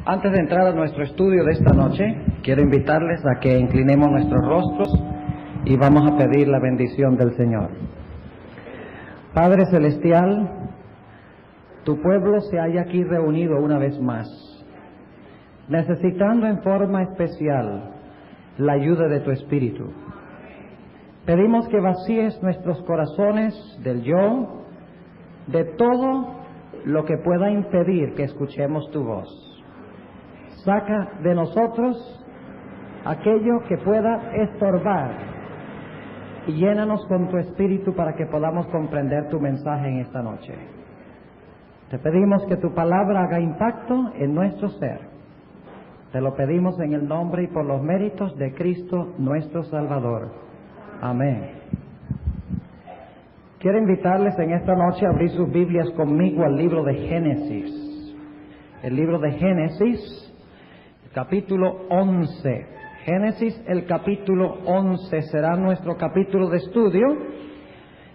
Antes de entrar a nuestro estudio de esta noche, quiero invitarles a que inclinemos nuestros rostros y vamos a pedir la bendición del Señor. Padre Celestial, tu pueblo se halla aquí reunido una vez más, necesitando en forma especial la ayuda de tu Espíritu. Pedimos que vacíes nuestros corazones del yo, de todo lo que pueda impedir que escuchemos tu voz. Saca de nosotros aquello que pueda estorbar y llénanos con tu Espíritu para que podamos comprender tu mensaje en esta noche. Te pedimos que tu palabra haga impacto en nuestro ser. Te lo pedimos en el nombre y por los méritos de Cristo nuestro Salvador. Amén. Quiero invitarles en esta noche a abrir sus Biblias conmigo al libro de Génesis. El libro de Génesis, capítulo 11. Génesis, el capítulo 11, será nuestro capítulo de estudio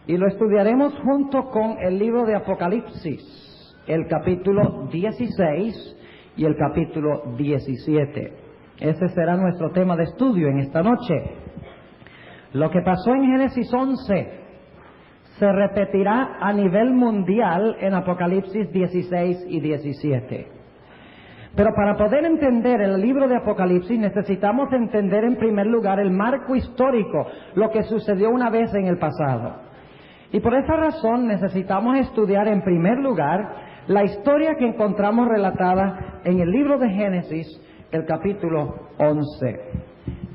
y lo estudiaremos junto con el libro de Apocalipsis, el capítulo 16 y el capítulo 17. Ese será nuestro tema de estudio en esta noche. Lo que pasó en Génesis 11 se repetirá a nivel mundial en Apocalipsis 16 y 17. Pero para poder entender el libro de Apocalipsis necesitamos entender en primer lugar el marco histórico, lo que sucedió una vez en el pasado. Y por esa razón necesitamos estudiar en primer lugar la historia que encontramos relatada en el libro de Génesis, el capítulo 11.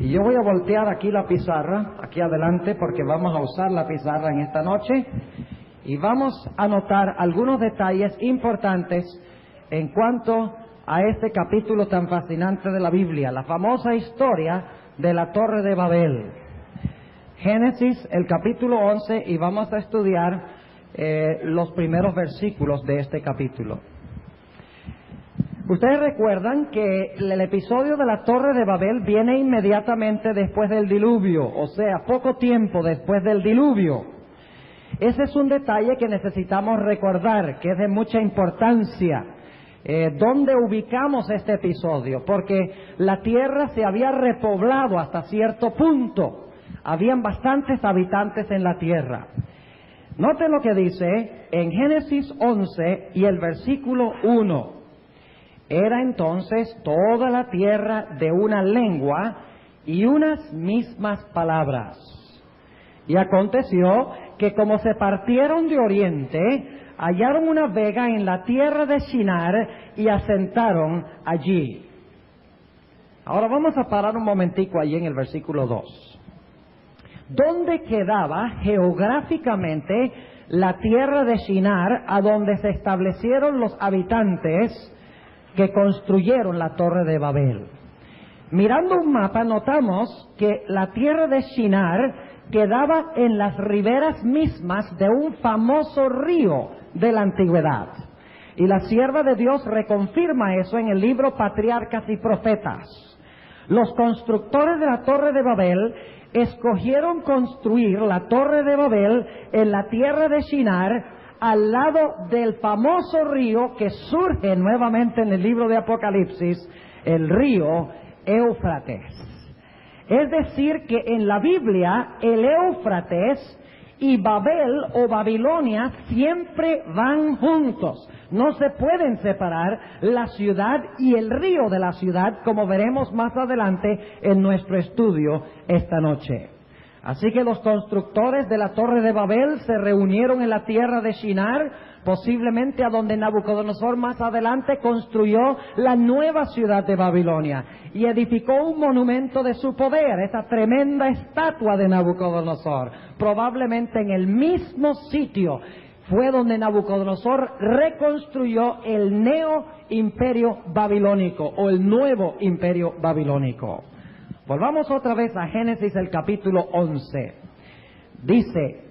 Y yo voy a voltear aquí la pizarra, aquí adelante, porque vamos a usar la pizarra en esta noche y vamos a notar algunos detalles importantes en cuanto a este capítulo tan fascinante de la Biblia, la famosa historia de la Torre de Babel. Génesis, el capítulo 11, y vamos a estudiar los primeros versículos de este capítulo. Ustedes recuerdan que el episodio de la Torre de Babel viene inmediatamente después del diluvio, o sea, poco tiempo después del diluvio. Ese es un detalle que necesitamos recordar, que es de mucha importancia. ¿Dónde ubicamos este episodio? Porque la tierra se había repoblado hasta cierto punto. Habían bastantes habitantes en la tierra. Noten lo que dice en Génesis 11 y el versículo 1. Era entonces toda la tierra de una lengua y unas mismas palabras. Y aconteció que como se partieron de oriente, hallaron una vega en la tierra de Shinar y asentaron allí. Ahora vamos a parar un momentico allí en el versículo 2. ¿Dónde quedaba geográficamente la tierra de Shinar, a donde se establecieron los habitantes que construyeron la Torre de Babel? Mirando un mapa notamos que la tierra de Shinar quedaba en las riberas mismas de un famoso río de la antigüedad. Y la sierva de Dios reconfirma eso en el libro Patriarcas y Profetas. Los constructores de la Torre de Babel escogieron construir la Torre de Babel en la tierra de Shinar, al lado del famoso río que surge nuevamente en el libro de Apocalipsis, el río Éufrates. Es decir, que en la Biblia el Éufrates y Babel o Babilonia siempre van juntos. No se pueden separar la ciudad y el río de la ciudad, como veremos más adelante en nuestro estudio esta noche. Así que los constructores de la Torre de Babel se reunieron en la tierra de Shinar, posiblemente a donde Nabucodonosor más adelante construyó la nueva ciudad de Babilonia y edificó un monumento de su poder, esa tremenda estatua de Nabucodonosor. Probablemente en el mismo sitio fue donde Nabucodonosor reconstruyó el neo-imperio babilónico o el nuevo imperio babilónico. Volvamos otra vez a Génesis, el capítulo 11. Dice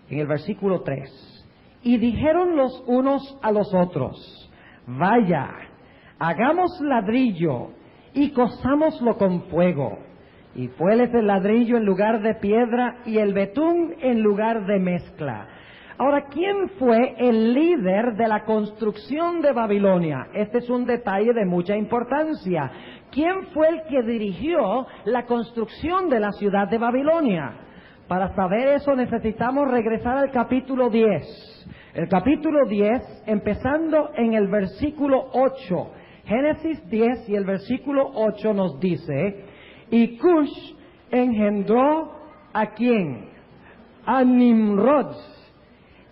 en el versículo 3: y dijeron los unos a los otros: vaya, hagamos ladrillo y cozámoslo con fuego. Y fuéles el ladrillo en lugar de piedra y el betún en lugar de mezcla. Ahora, ¿quién fue el líder de la construcción de Babilonia? Este es un detalle de mucha importancia. ¿Quién fue el que dirigió la construcción de la ciudad de Babilonia? Para saber eso necesitamos regresar al capítulo 10. El capítulo 10, empezando en el versículo 8. Génesis 10 y el versículo 8 nos dice, y Cush engendró ¿a quién? A Nimrod.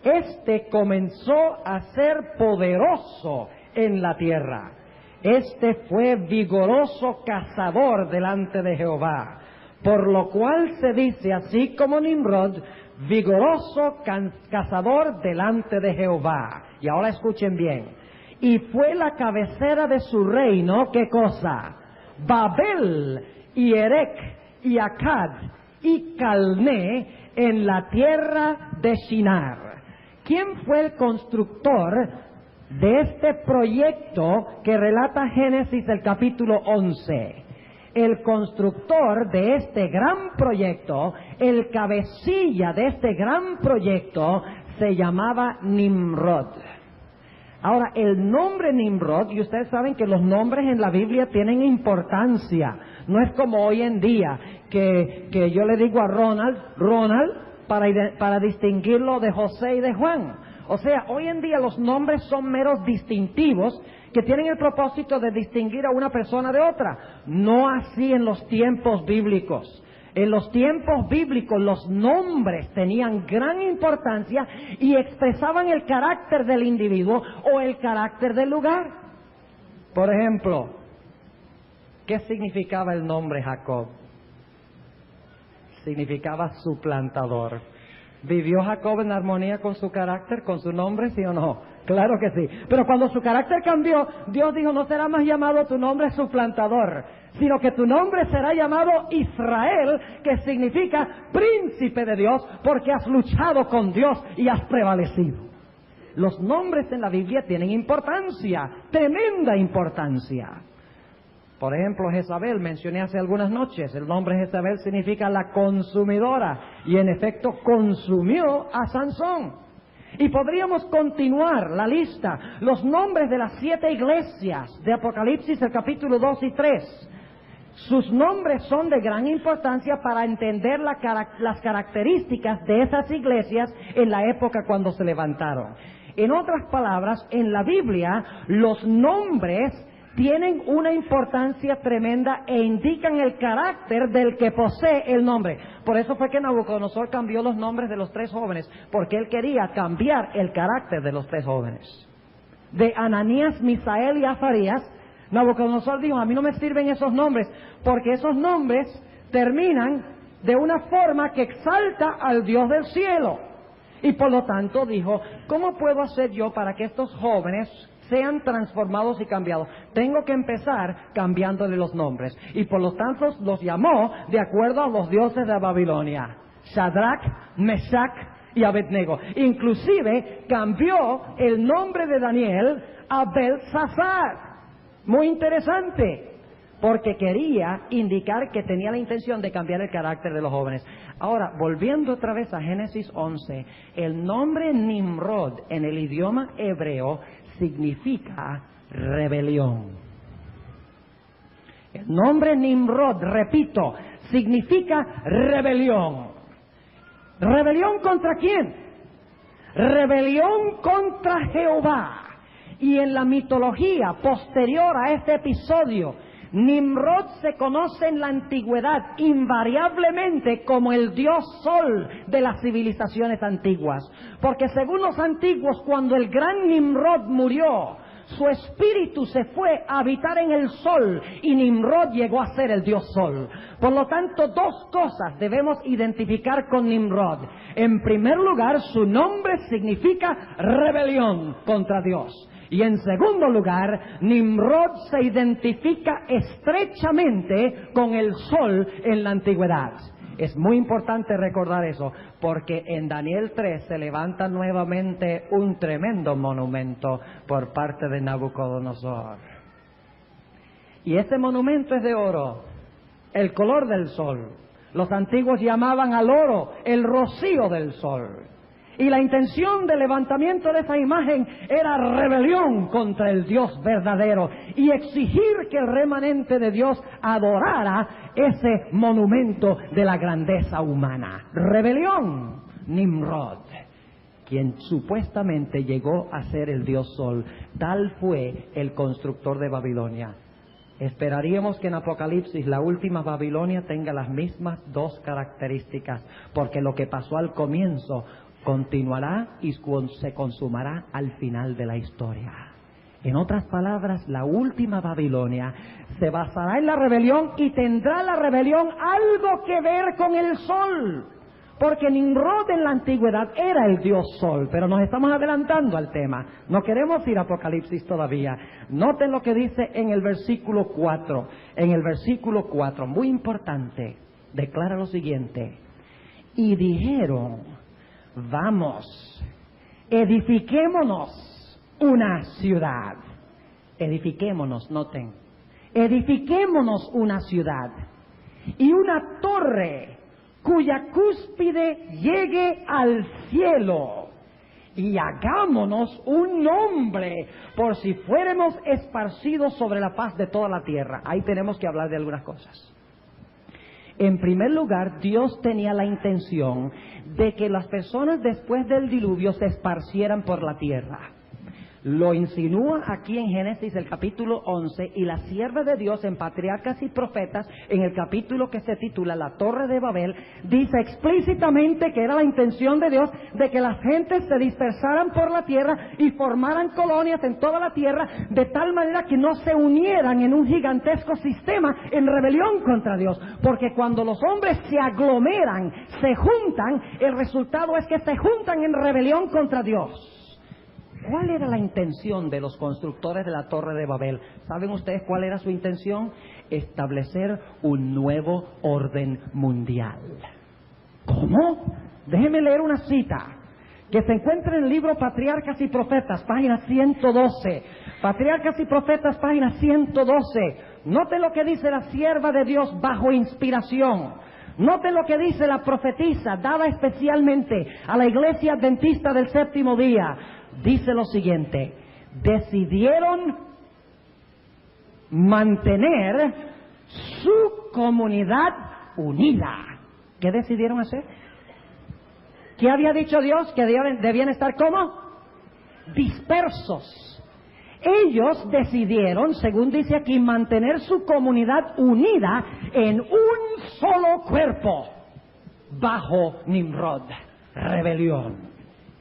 Este comenzó a ser poderoso en la tierra. Este fue vigoroso cazador delante de Jehová, por lo cual se dice, así como Nimrod, vigoroso cazador delante de Jehová. Y ahora escuchen bien. Y fue la cabecera de su reino, ¿qué cosa? Babel y Erech y Akkad y Calné en la tierra de Shinar. ¿Quién fue el constructor de este proyecto que relata Génesis el capítulo 11? El constructor de este gran proyecto, el cabecilla de este gran proyecto, se llamaba Nimrod. Ahora, el nombre Nimrod, y ustedes saben que los nombres en la Biblia tienen importancia. No es como hoy en día, que yo le digo a Ronald, para distinguirlo de José y de Juan. O sea, hoy en día los nombres son meros distintivos que tienen el propósito de distinguir a una persona de otra. No así en los tiempos bíblicos. En los tiempos bíblicos los nombres tenían gran importancia y expresaban el carácter del individuo o el carácter del lugar. Por ejemplo, ¿qué significaba el nombre Jacob? Significaba suplantador. ¿Vivió Jacob en armonía con su carácter, con su nombre, sí o no? Claro que sí. Pero cuando su carácter cambió, Dios dijo, no será más llamado tu nombre suplantador, sino que tu nombre será llamado Israel, que significa príncipe de Dios, porque has luchado con Dios y has prevalecido. Los nombres en la Biblia tienen importancia, tremenda importancia. Por ejemplo, Jezabel, mencioné hace algunas noches, el nombre Jezabel significa la consumidora, y en efecto consumió a Sansón. Y podríamos continuar la lista, los nombres de las 7 iglesias de Apocalipsis, el capítulo 2 y 3. Sus nombres son de gran importancia para entender las características de esas iglesias en la época cuando se levantaron. En otras palabras, en la Biblia, los nombres tienen una importancia tremenda e indican el carácter del que posee el nombre. Por eso fue que Nabucodonosor cambió los nombres de los 3 jóvenes, porque él quería cambiar el carácter de los 3 jóvenes. De Ananías, Misael y Azarías, Nabucodonosor dijo, a mí no me sirven esos nombres, porque esos nombres terminan de una forma que exalta al Dios del cielo. Y por lo tanto dijo, ¿cómo puedo hacer yo para que estos jóvenes sean transformados y cambiados? Tengo que empezar cambiándole los nombres. Y por lo tanto los llamó de acuerdo a los dioses de Babilonia: Shadrach, Meshach y Abednego. Inclusive cambió el nombre de Daniel a Belsasar. Muy interesante, porque quería indicar que tenía la intención de cambiar el carácter de los jóvenes. Ahora, volviendo otra vez a Génesis 11, el nombre Nimrod en el idioma hebreo significa rebelión. El nombre Nimrod, repito, significa rebelión. ¿Rebelión contra quién? Rebelión contra Jehová. Y en la mitología posterior a este episodio, Nimrod se conoce en la antigüedad invariablemente como el dios sol de las civilizaciones antiguas. Porque según los antiguos, cuando el gran Nimrod murió, su espíritu se fue a habitar en el sol y Nimrod llegó a ser el dios sol. Por lo tanto, 2 cosas debemos identificar con Nimrod. En primer lugar, su nombre significa rebelión contra Dios. Y en segundo lugar, Nimrod se identifica estrechamente con el sol en la antigüedad. Es muy importante recordar eso, porque en Daniel 3 se levanta nuevamente un tremendo monumento por parte de Nabucodonosor. Y ese monumento es de oro, el color del sol. Los antiguos llamaban al oro el rocío del sol. Y la intención del levantamiento de esa imagen era rebelión contra el Dios verdadero y exigir que el remanente de Dios adorara ese monumento de la grandeza humana. Rebelión. Nimrod, quien supuestamente llegó a ser el Dios Sol, tal fue el constructor de Babilonia. Esperaríamos que en Apocalipsis la última Babilonia tenga las mismas dos características, porque lo que pasó al comienzo continuará y se consumará al final de la historia. En otras palabras, la última Babilonia se basará en la rebelión y tendrá la rebelión algo que ver con el sol. Porque Nimrod en la antigüedad era el dios Sol, pero nos estamos adelantando al tema. No queremos ir a Apocalipsis todavía. Noten lo que dice en el versículo 4. En el versículo 4, muy importante, declara lo siguiente. Y dijeron, vamos, edifiquémonos una ciudad. Edifiquémonos, noten. Edifiquémonos una ciudad y una torre cuya cúspide llegue al cielo, y hagámonos un nombre, por si fuéramos esparcidos sobre la faz de toda la tierra. Ahí tenemos que hablar de algunas cosas. En primer lugar, Dios tenía la intención de que las personas después del diluvio se esparcieran por la tierra. Lo insinúa aquí en Génesis el capítulo 11, y la sierva de Dios en Patriarcas y Profetas, en el capítulo que se titula La Torre de Babel, dice explícitamente que era la intención de Dios de que las gentes se dispersaran por la tierra y formaran colonias en toda la tierra, de tal manera que no se unieran en un gigantesco sistema en rebelión contra Dios. Porque cuando los hombres se aglomeran, se juntan, el resultado es que se juntan en rebelión contra Dios. ¿Cuál era la intención de los constructores de la Torre de Babel? ¿Saben ustedes cuál era su intención? Establecer un nuevo orden mundial. ¿Cómo? Déjenme leer una cita que se encuentra en el libro Patriarcas y Profetas, página 112. Patriarcas y Profetas, página 112. Noten lo que dice la sierva de Dios bajo inspiración. Noten lo que dice la profetisa dada especialmente a la iglesia adventista del séptimo día. Dice lo siguiente: decidieron mantener su comunidad unida. ¿Qué decidieron hacer? ¿Qué había dicho Dios? Que debían estar ¿cómo? Dispersos. Ellos decidieron, según dice aquí, mantener su comunidad unida en un solo cuerpo bajo Nimrod, rebelión.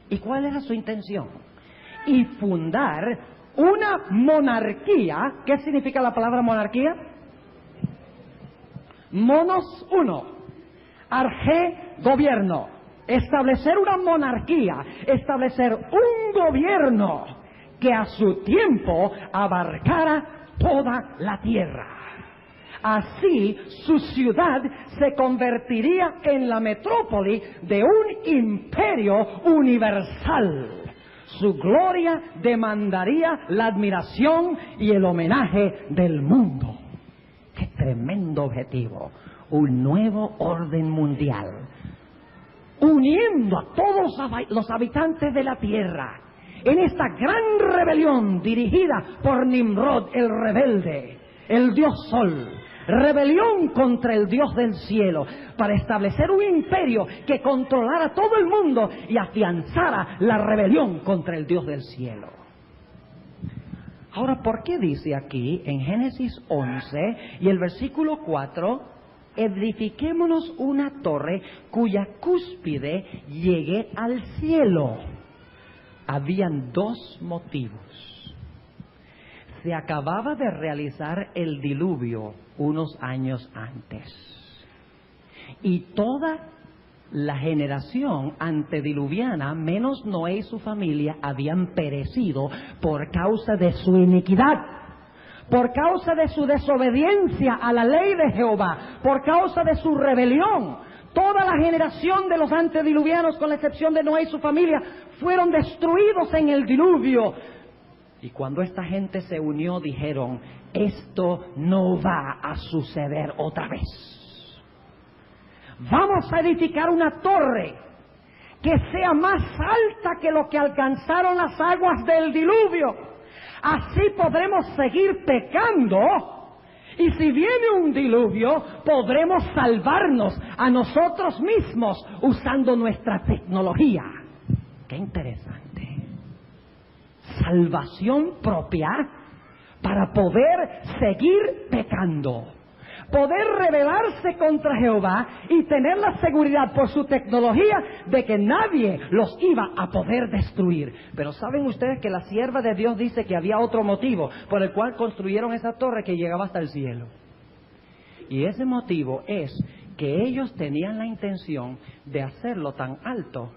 ¿Y cuál era su intención? Y fundar una monarquía. ¿Qué significa la palabra monarquía? Monos, uno. Arge, gobierno. Establecer una monarquía, establecer un gobierno que a su tiempo abarcara toda la tierra. Así su ciudad se convertiría en la metrópoli de un imperio universal. Su gloria demandaría la admiración y el homenaje del mundo. ¡Qué tremendo objetivo! Un nuevo orden mundial, uniendo a todos los habitantes de la tierra en esta gran rebelión dirigida por Nimrod, el rebelde, el dios Sol. Rebelión contra el Dios del cielo, para establecer un imperio que controlara todo el mundo y afianzara la rebelión contra el Dios del cielo. Ahora, ¿por qué dice aquí en Génesis 11 y el versículo 4, edifiquémonos una torre cuya cúspide llegue al cielo? Habían dos motivos. Se acababa de realizar el diluvio unos años antes, y toda la generación antediluviana, menos Noé y su familia, habían perecido por causa de su iniquidad, por causa de su desobediencia a la ley de Jehová, por causa de su rebelión. Toda la generación de los antediluvianos, con la excepción de Noé y su familia, fueron destruidos en el diluvio. Y cuando esta gente se unió, dijeron: esto no va a suceder otra vez. Vamos a edificar una torre que sea más alta que lo que alcanzaron las aguas del diluvio. Así podremos seguir pecando. Y si viene un diluvio, podremos salvarnos a nosotros mismos usando nuestra tecnología. ¡Qué interesante! Salvación propia para poder seguir pecando. Poder rebelarse contra Jehová y tener la seguridad por su tecnología de que nadie los iba a poder destruir. Pero ¿saben ustedes que la sierva de Dios dice que había otro motivo por el cual construyeron esa torre que llegaba hasta el cielo? Y ese motivo es que ellos tenían la intención de hacerlo tan alto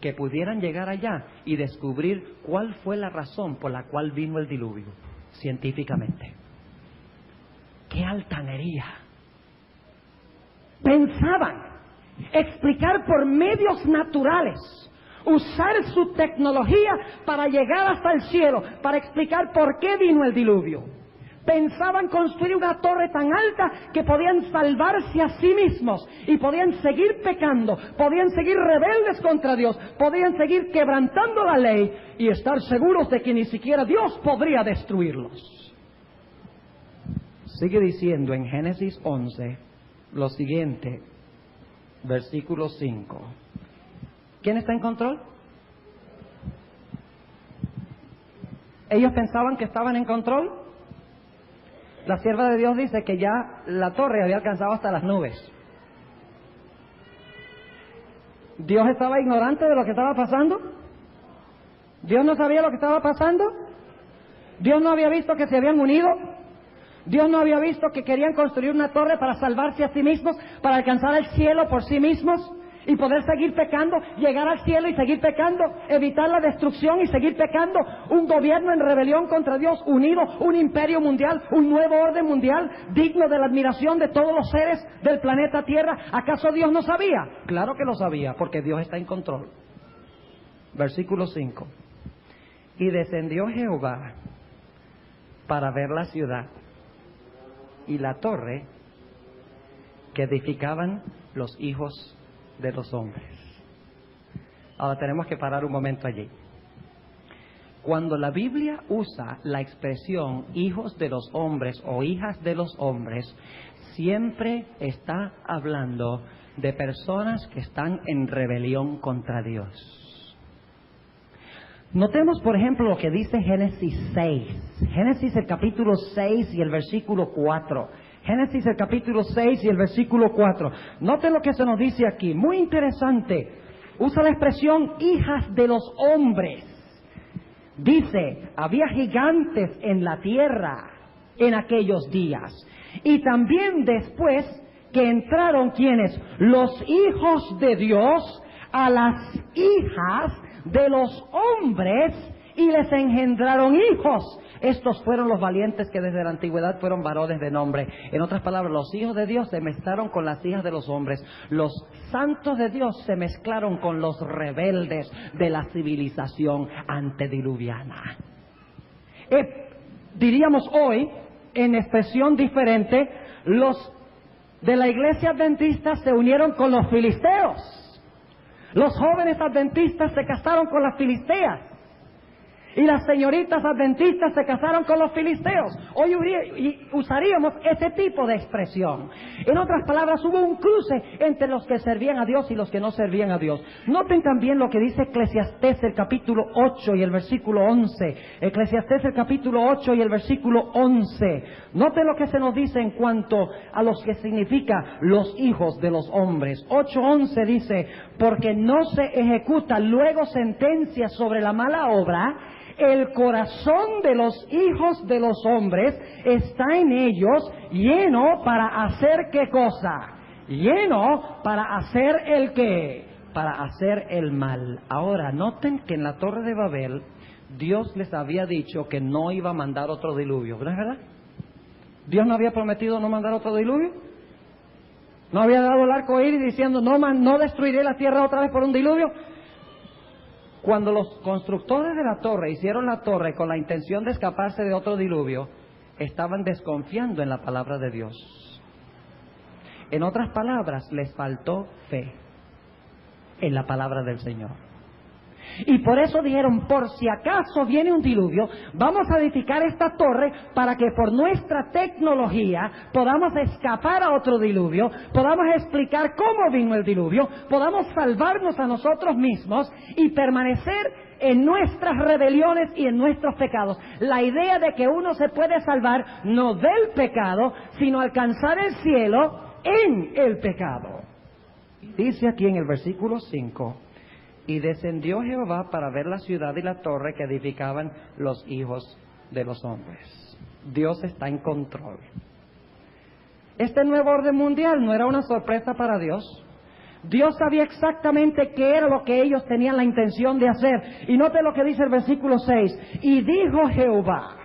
que pudieran llegar allá y descubrir cuál fue la razón por la cual vino el diluvio, científicamente. ¡Qué altanería! Pensaban explicar por medios naturales, usar su tecnología para llegar hasta el cielo, para explicar por qué vino el diluvio. Pensaban construir una torre tan alta que podían salvarse a sí mismos y podían seguir pecando, podían seguir rebeldes contra Dios, podían seguir quebrantando la ley y estar seguros de que ni siquiera Dios podría destruirlos. Sigue diciendo en Génesis 11 lo siguiente, versículo 5. ¿Quién está en control? ¿Ellos pensaban que estaban en control? La sierva de Dios dice que ya la torre había alcanzado hasta las nubes. ¿Dios estaba ignorante de lo que estaba pasando? ¿Dios no sabía lo que estaba pasando? ¿Dios no había visto que se habían unido? ¿Dios no había visto que querían construir una torre para salvarse a sí mismos, para alcanzar el cielo por sí mismos y poder seguir pecando, llegar al cielo y seguir pecando, evitar la destrucción y seguir pecando? Un gobierno en rebelión contra Dios, unido, un imperio mundial, un nuevo orden mundial, digno de la admiración de todos los seres del planeta Tierra. ¿Acaso Dios no sabía? Claro que lo sabía, porque Dios está en control. Versículo 5. Y descendió Jehová para ver la ciudad y la torre que edificaban los hijos de los hombres. Ahora tenemos que parar un momento allí. Cuando la Biblia usa la expresión hijos de los hombres o hijas de los hombres, siempre está hablando de personas que están en rebelión contra Dios. Notemos, por ejemplo, lo que dice Génesis 6. Génesis el capítulo 6 y el versículo 4. Génesis el capítulo 6 y el versículo 4. Noten lo que se nos dice aquí. Muy interesante. Usa la expresión hijas de los hombres. Dice, había gigantes en la tierra en aquellos días. Y también después que entraron, ¿quiénes? Los hijos de Dios a las hijas de los hombres y les engendraron hijos. Estos fueron los valientes que desde la antigüedad fueron varones de nombre. En otras palabras, los hijos de Dios se mezclaron con las hijas de los hombres. Los santos de Dios se mezclaron con los rebeldes de la civilización antediluviana. Diríamos hoy, en expresión diferente, los de la iglesia adventista se unieron con los filisteos. Los jóvenes adventistas se casaron con las filisteas. Y las señoritas adventistas se casaron con los filisteos. Hoy usaríamos ese tipo de expresión. En otras palabras, hubo un cruce entre los que servían a Dios y los que no servían a Dios. Noten también lo que dice Eclesiastés el capítulo 8 y el versículo 11. Eclesiastés el capítulo 8 y el versículo 11. Noten lo que se nos dice en cuanto a los que significa los hijos de los hombres. 8:11 dice, porque no se ejecuta luego sentencia sobre la mala obra, el corazón de los hijos de los hombres está en ellos lleno para hacer ¿qué cosa? Lleno para hacer el ¿qué? Para hacer el mal. Ahora, noten que en la Torre de Babel Dios les había dicho que no iba a mandar otro diluvio, ¿no es verdad? ¿Dios no había prometido no mandar otro diluvio? ¿No había dado el arco iris diciendo no destruiré la tierra otra vez por un diluvio? Cuando los constructores de la torre hicieron la torre con la intención de escaparse de otro diluvio, estaban desconfiando en la palabra de Dios. En otras palabras, les faltó fe. en la palabra del Señor. Y por eso dijeron, por si acaso viene un diluvio, vamos a edificar esta torre para que por nuestra tecnología podamos escapar a otro diluvio, podamos explicar cómo vino el diluvio, podamos salvarnos a nosotros mismos y permanecer en nuestras rebeliones y en nuestros pecados. La idea de que uno se puede salvar no del pecado, sino alcanzar el cielo en el pecado. Dice aquí en el versículo 5, y descendió Jehová para ver la ciudad y la torre que edificaban los hijos de los hombres. Dios está en control. Este nuevo orden mundial no era una sorpresa para Dios. Dios sabía exactamente qué era lo que ellos tenían la intención de hacer. Y note lo que dice el versículo 6. Y dijo Jehová,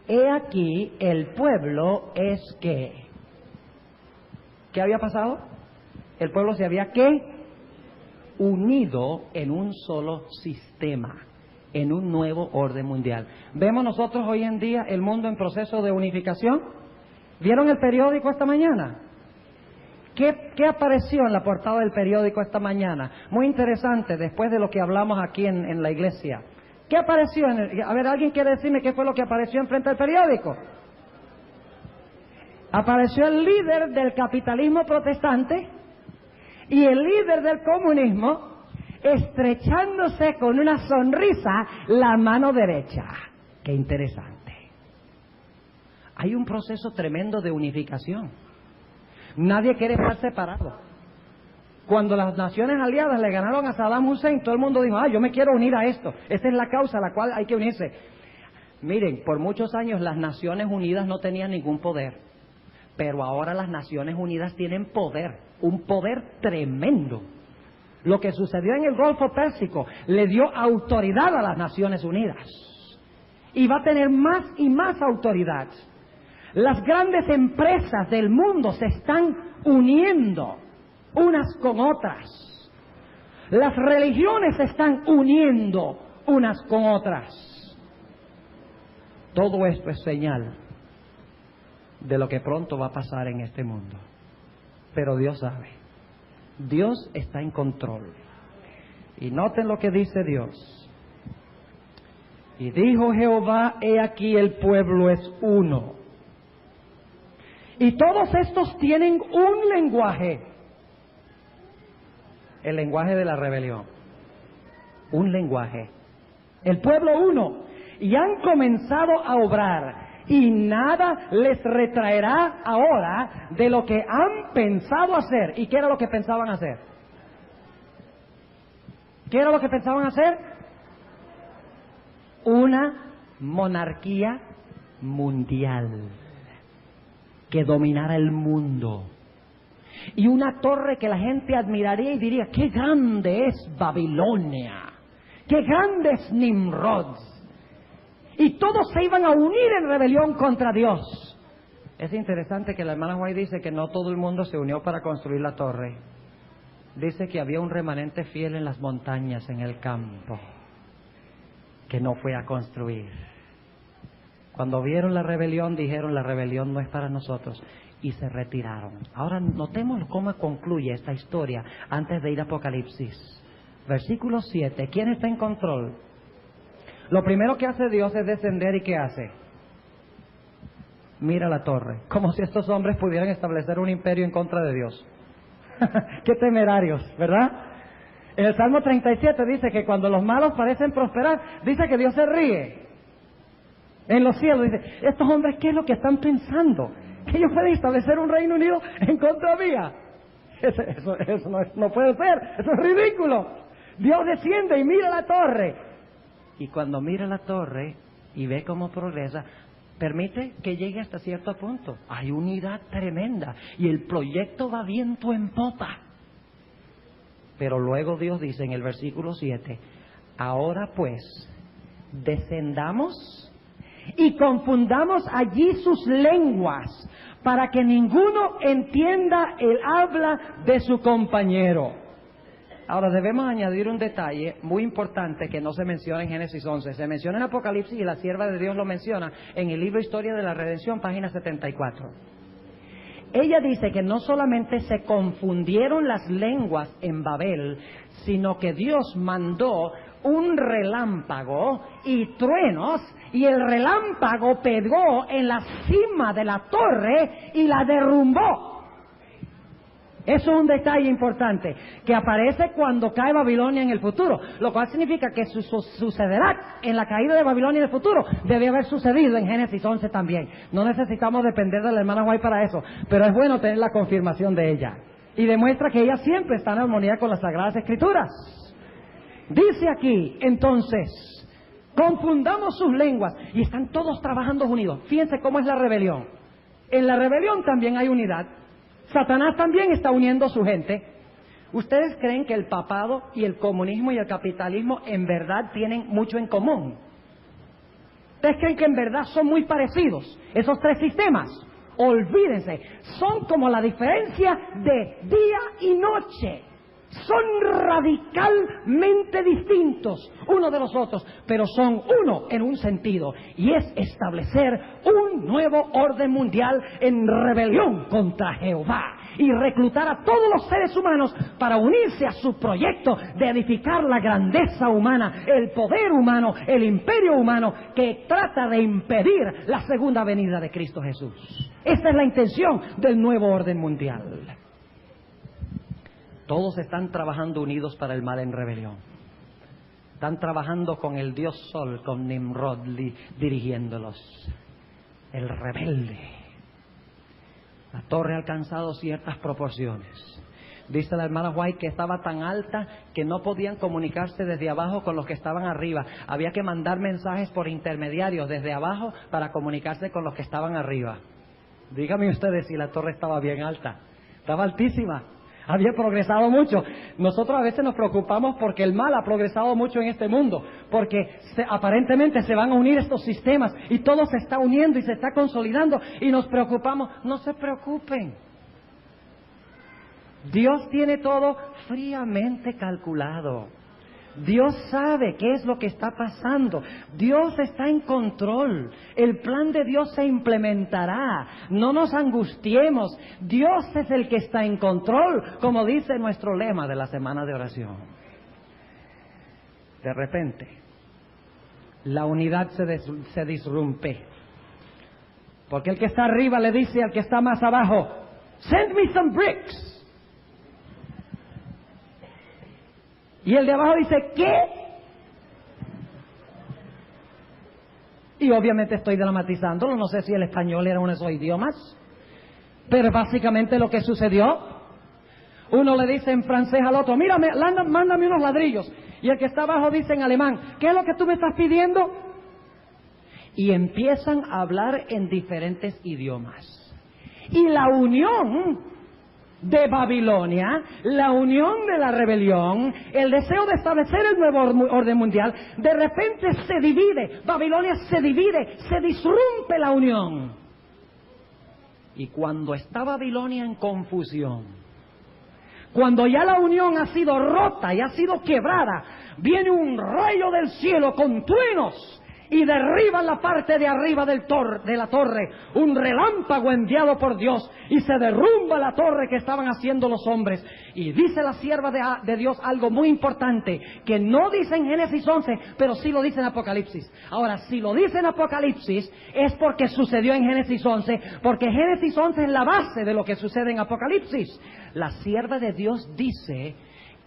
he aquí el pueblo es que... ¿Qué había pasado? El pueblo se había ¿qué? Unido en un solo sistema, en un nuevo orden mundial. ¿Vemos nosotros hoy en día el mundo en proceso de unificación? ¿Vieron el periódico esta mañana? ¿Qué apareció en la portada del periódico esta mañana? Muy interesante, después de lo que hablamos aquí en la iglesia. ¿Qué apareció? A ver, ¿alguien quiere decirme qué fue lo que apareció enfrente del periódico? Apareció el líder del capitalismo protestante y el líder del comunismo estrechándose con una sonrisa la mano derecha. ¡Qué interesante! Hay un proceso tremendo de unificación. Nadie quiere estar separado. Cuando las naciones aliadas le ganaron a Saddam Hussein, todo el mundo dijo, yo me quiero unir a esto. Esta es la causa a la cual hay que unirse. Miren, por muchos años las Naciones Unidas no tenían ningún poder. Pero ahora las Naciones Unidas tienen poder, un poder tremendo. Lo que sucedió en el Golfo Pérsico le dio autoridad a las Naciones Unidas. Y va a tener más y más autoridad. Las grandes empresas del mundo se están uniendo unas con otras. Las religiones se están uniendo unas con otras. Todo esto es señal de lo que pronto va a pasar en este mundo. Pero Dios sabe. Dios está en control. Y noten lo que dice Dios. Y dijo Jehová, he aquí el pueblo es uno. Y todos estos tienen un lenguaje. El lenguaje de la rebelión. Un lenguaje. El pueblo uno. Y han comenzado a obrar. Y nada les retraerá ahora de lo que han pensado hacer. ¿Y qué era lo que pensaban hacer? ¿Qué era lo que pensaban hacer? Una monarquía mundial que dominara el mundo. Y una torre que la gente admiraría y diría, ¡qué grande es Babilonia! ¡Qué grande es Nimrod! Y todos se iban a unir en rebelión contra Dios. Es interesante que la hermana White dice que no todo el mundo se unió para construir la torre. Dice que había un remanente fiel en las montañas, en el campo, que no fue a construir. Cuando vieron la rebelión, dijeron, la rebelión no es para nosotros, y se retiraron. Ahora notemos cómo concluye esta historia antes de ir a Apocalipsis. Versículo 7, ¿quién está en control? Lo primero que hace Dios es descender, ¿y qué hace? Mira la torre, como si estos hombres pudieran establecer un imperio en contra de Dios. ¡Qué temerarios!, ¿verdad? En el Salmo 37 dice que cuando los malos parecen prosperar, dice que Dios se ríe. En los cielos dice, estos hombres, ¿qué es lo que están pensando? ¿Que ellos pueden establecer un Reino Unido en contra mía? Eso no puede ser, eso es ridículo. Dios desciende y mira la torre. Y cuando mira la torre y ve cómo progresa, permite que llegue hasta cierto punto. Hay unidad tremenda y el proyecto va viento en popa. Pero luego Dios dice en el versículo 7, ahora pues, descendamos y confundamos allí sus lenguas, para que ninguno entienda el habla de su compañero. Ahora debemos añadir un detalle muy importante que no se menciona en Génesis 11. Se menciona en Apocalipsis y la sierva de Dios lo menciona en el libro Historia de la Redención, página 74. ella dice que no solamente se confundieron las lenguas en Babel, sino que Dios mandó un relámpago y truenos, y el relámpago pegó en la cima de la torre y la derrumbó. Eso es un detalle importante, que aparece cuando cae Babilonia en el futuro, lo cual significa que sucederá en la caída de Babilonia en el futuro. Debe haber sucedido en Génesis 11 también. No necesitamos depender de la hermana White para eso, pero es bueno tener la confirmación de ella. Y demuestra que ella siempre está en armonía con las Sagradas Escrituras. Dice aquí, entonces, confundamos sus lenguas, y están todos trabajando unidos. Fíjense cómo es la rebelión. En la rebelión también hay unidad. Satanás también está uniendo a su gente. ¿Ustedes creen que el papado y el comunismo y el capitalismo en verdad tienen mucho en común? ¿Ustedes creen que en verdad son muy parecidos esos tres sistemas? Olvídense, son como la diferencia de día y noche. Son radicalmente distintos unos de los otros, pero son uno en un sentido, y es establecer un nuevo orden mundial en rebelión contra Jehová y reclutar a todos los seres humanos para unirse a su proyecto de edificar la grandeza humana, el poder humano, el imperio humano que trata de impedir la segunda venida de Cristo Jesús. Esta es la intención del nuevo orden mundial. Todos están trabajando unidos para el mal en rebelión. Están trabajando con el Dios Sol, con Nimrod dirigiéndolos. El rebelde. La torre ha alcanzado ciertas proporciones. Dice la hermana White que estaba tan alta que no podían comunicarse desde abajo con los que estaban arriba. Había que mandar mensajes por intermediarios desde abajo para comunicarse con los que estaban arriba. Díganme ustedes si la torre estaba bien alta. Estaba altísima. Había progresado mucho. Nosotros a veces nos preocupamos porque el mal ha progresado mucho en este mundo, porque aparentemente se van a unir estos sistemas y todo se está uniendo y se está consolidando y nos preocupamos. No se preocupen. Dios tiene todo fríamente calculado. Dios sabe qué es lo que está pasando. Dios está en control. El plan de Dios se implementará. No nos angustiemos. Dios es el que está en control, como dice nuestro lema de la semana de oración. De repente, la unidad se disrumpe. Porque el que está arriba le dice al que está más abajo, "Send me some bricks." Y el de abajo dice, ¿qué? Y obviamente estoy dramatizándolo, no sé si el español era uno de esos idiomas, pero básicamente lo que sucedió, uno le dice en francés al otro, mírame, mándame unos ladrillos. Y el que está abajo dice en alemán, ¿qué es lo que tú me estás pidiendo? Y empiezan a hablar en diferentes idiomas. Y la unión de Babilonia, la unión de la rebelión, el deseo de establecer el nuevo orden mundial, de repente se divide. Babilonia se divide, se disrumpe la unión. Y cuando está Babilonia en confusión, cuando ya la unión ha sido rota y ha sido quebrada, viene un rayo del cielo con truenos y derriba la parte de arriba de la torre, un relámpago enviado por Dios, y se derrumba la torre que estaban haciendo los hombres. Y dice la sierva de Dios algo muy importante, que no dice en Génesis 11, pero sí lo dice en Apocalipsis. Ahora, si lo dice en Apocalipsis, es porque sucedió en Génesis 11, porque Génesis 11 es la base de lo que sucede en Apocalipsis. La sierva de Dios dice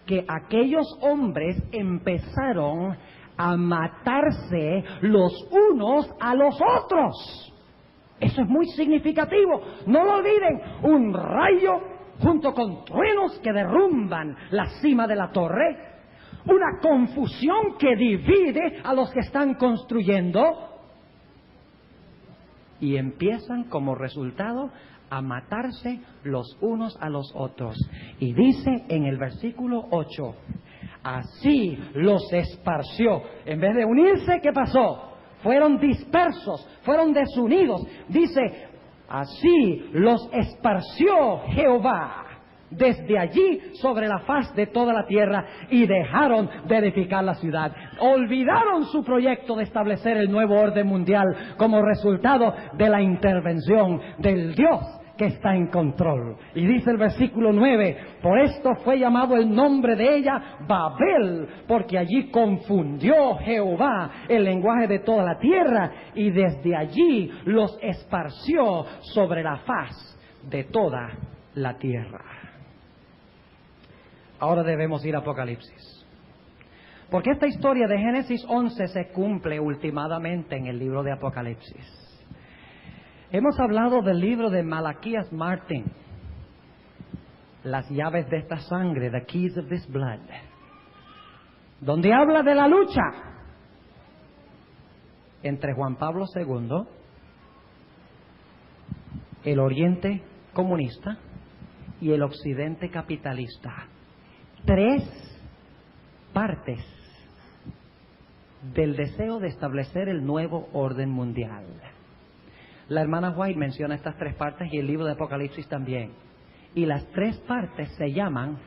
que aquellos hombres empezaron a matarse los unos a los otros. Eso es muy significativo. No lo olviden, un rayo junto con truenos que derrumban la cima de la torre, una confusión que divide a los que están construyendo, y empiezan como resultado a matarse los unos a los otros. Y dice en el versículo 8, así los esparció. En vez de unirse, ¿qué pasó? Fueron dispersos, fueron desunidos. Dice, así los esparció Jehová desde allí sobre la faz de toda la tierra, y dejaron de edificar la ciudad. Olvidaron su proyecto de establecer el nuevo orden mundial como resultado de la intervención del Dios que está en control. Y dice el versículo 9, por esto fue llamado el nombre de ella Babel, porque allí confundió Jehová el lenguaje de toda la tierra, y desde allí los esparció sobre la faz de toda la tierra. Ahora debemos ir a Apocalipsis, porque esta historia de Génesis 11 se cumple ultimadamente en el libro de Apocalipsis. Hemos hablado del libro de Malaquías Martin, las llaves de esta sangre, the keys of this blood, donde habla de la lucha entre Juan Pablo II, el Oriente comunista y el Occidente capitalista. 3 partes del deseo de establecer el nuevo orden mundial. La hermana White menciona estas 3 partes y el libro de Apocalipsis también. Y las 3 partes se llaman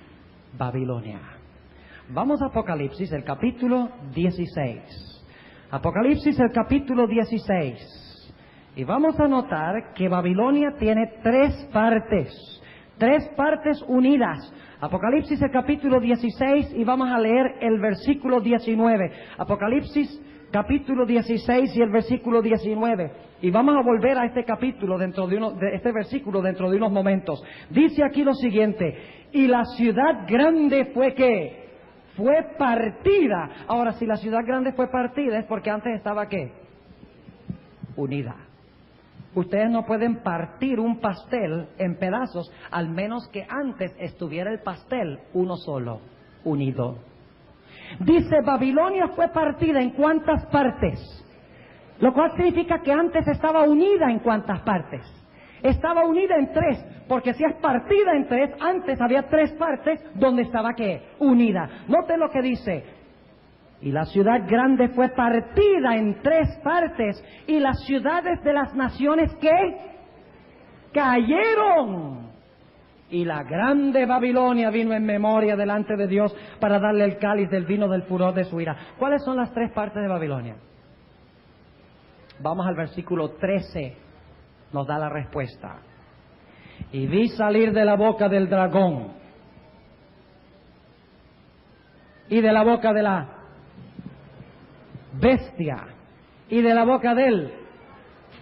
Babilonia. Vamos a Apocalipsis, el capítulo 16. Apocalipsis, el capítulo 16. Y vamos a notar que Babilonia tiene 3 partes. 3 partes unidas. Apocalipsis, el capítulo 16, y vamos a leer el versículo 19. Apocalipsis, capítulo 16 y el versículo 19. Y vamos a volver a este capítulo de este versículo dentro de unos momentos. Dice aquí lo siguiente: y la ciudad grande fue ¿qué? Fue partida. Ahora, si la ciudad grande fue partida es porque antes estaba ¿qué? Unida. Ustedes no pueden partir un pastel en pedazos, al menos que antes estuviera el pastel uno solo, unido. Dice, Babilonia fue partida en cuántas partes, lo cual significa que antes estaba unida en cuántas partes. Estaba unida en 3, porque si es partida en 3, antes había 3 partes donde estaba ¿qué? Unida. Noten lo que dice: y la ciudad grande fue partida en 3 partes, y las ciudades de las naciones ¿qué? Cayeron. Y la grande Babilonia vino en memoria delante de Dios para darle el cáliz del vino del furor de su ira. ¿Cuáles son las 3 partes de Babilonia? Vamos al versículo 13, nos da la respuesta. Y vi salir de la boca del dragón y de la boca de la bestia y de la boca del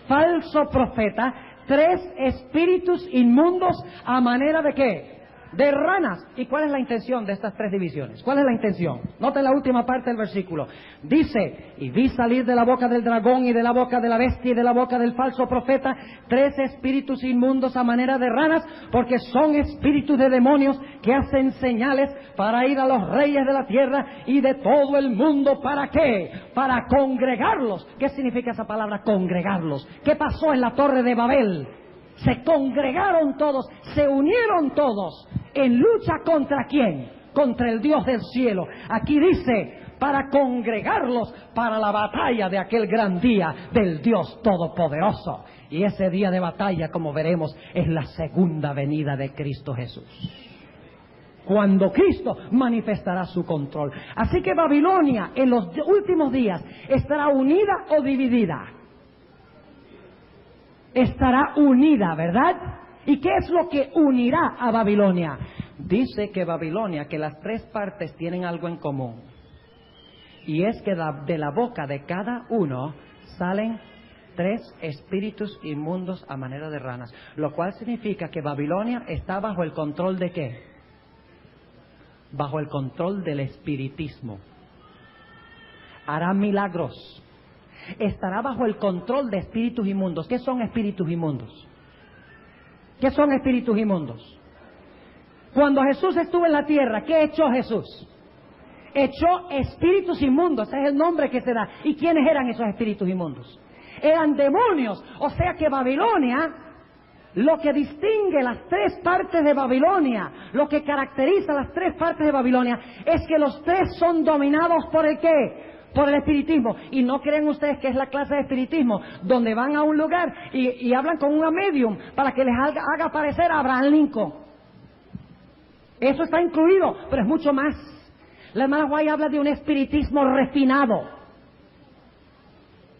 falso profeta 3 espíritus inmundos a manera de ¿qué? De ranas. ¿Y cuál es la intención de estas 3 divisiones? ¿Cuál es la intención? Noten la última parte del versículo. Dice, y vi salir de la boca del dragón y de la boca de la bestia y de la boca del falso profeta 3 espíritus inmundos a manera de ranas, porque son espíritus de demonios que hacen señales para ir a los reyes de la tierra y de todo el mundo. ¿Para qué? Para congregarlos. ¿Qué significa esa palabra, congregarlos? ¿Qué pasó en la Torre de Babel? Se congregaron todos, se unieron todos en lucha ¿contra quién? Contra el Dios del cielo. Aquí dice, para congregarlos para la batalla de aquel gran día del Dios Todopoderoso. Y ese día de batalla, como veremos, es la segunda venida de Cristo Jesús, cuando Cristo manifestará su control. Así que Babilonia en los últimos días estará unida o dividida. Estará unida, ¿verdad? ¿Y qué es lo que unirá a Babilonia? Dice que Babilonia, que las 3 partes tienen algo en común. Y es que de la boca de cada uno salen 3 espíritus inmundos a manera de ranas. Lo cual significa que Babilonia está bajo el control ¿de qué? Bajo el control del espiritismo. Hará milagros. Estará bajo el control de espíritus inmundos. ¿Qué son espíritus inmundos? ¿Qué son espíritus inmundos? Cuando Jesús estuvo en la tierra, ¿qué echó Jesús? Echó espíritus inmundos, ese es el nombre que se da. ¿Y quiénes eran esos espíritus inmundos? Eran demonios. O sea que Babilonia, lo que distingue las 3 partes de Babilonia, lo que caracteriza las 3 partes de Babilonia, es que los 3 son dominados por el ¿qué? Por el espiritismo. Y no creen ustedes que es la clase de espiritismo donde van a un lugar y hablan con una medium para que les haga aparecer a Abraham Lincoln. Eso está incluido, pero es mucho más. La hermana White habla de un espiritismo refinado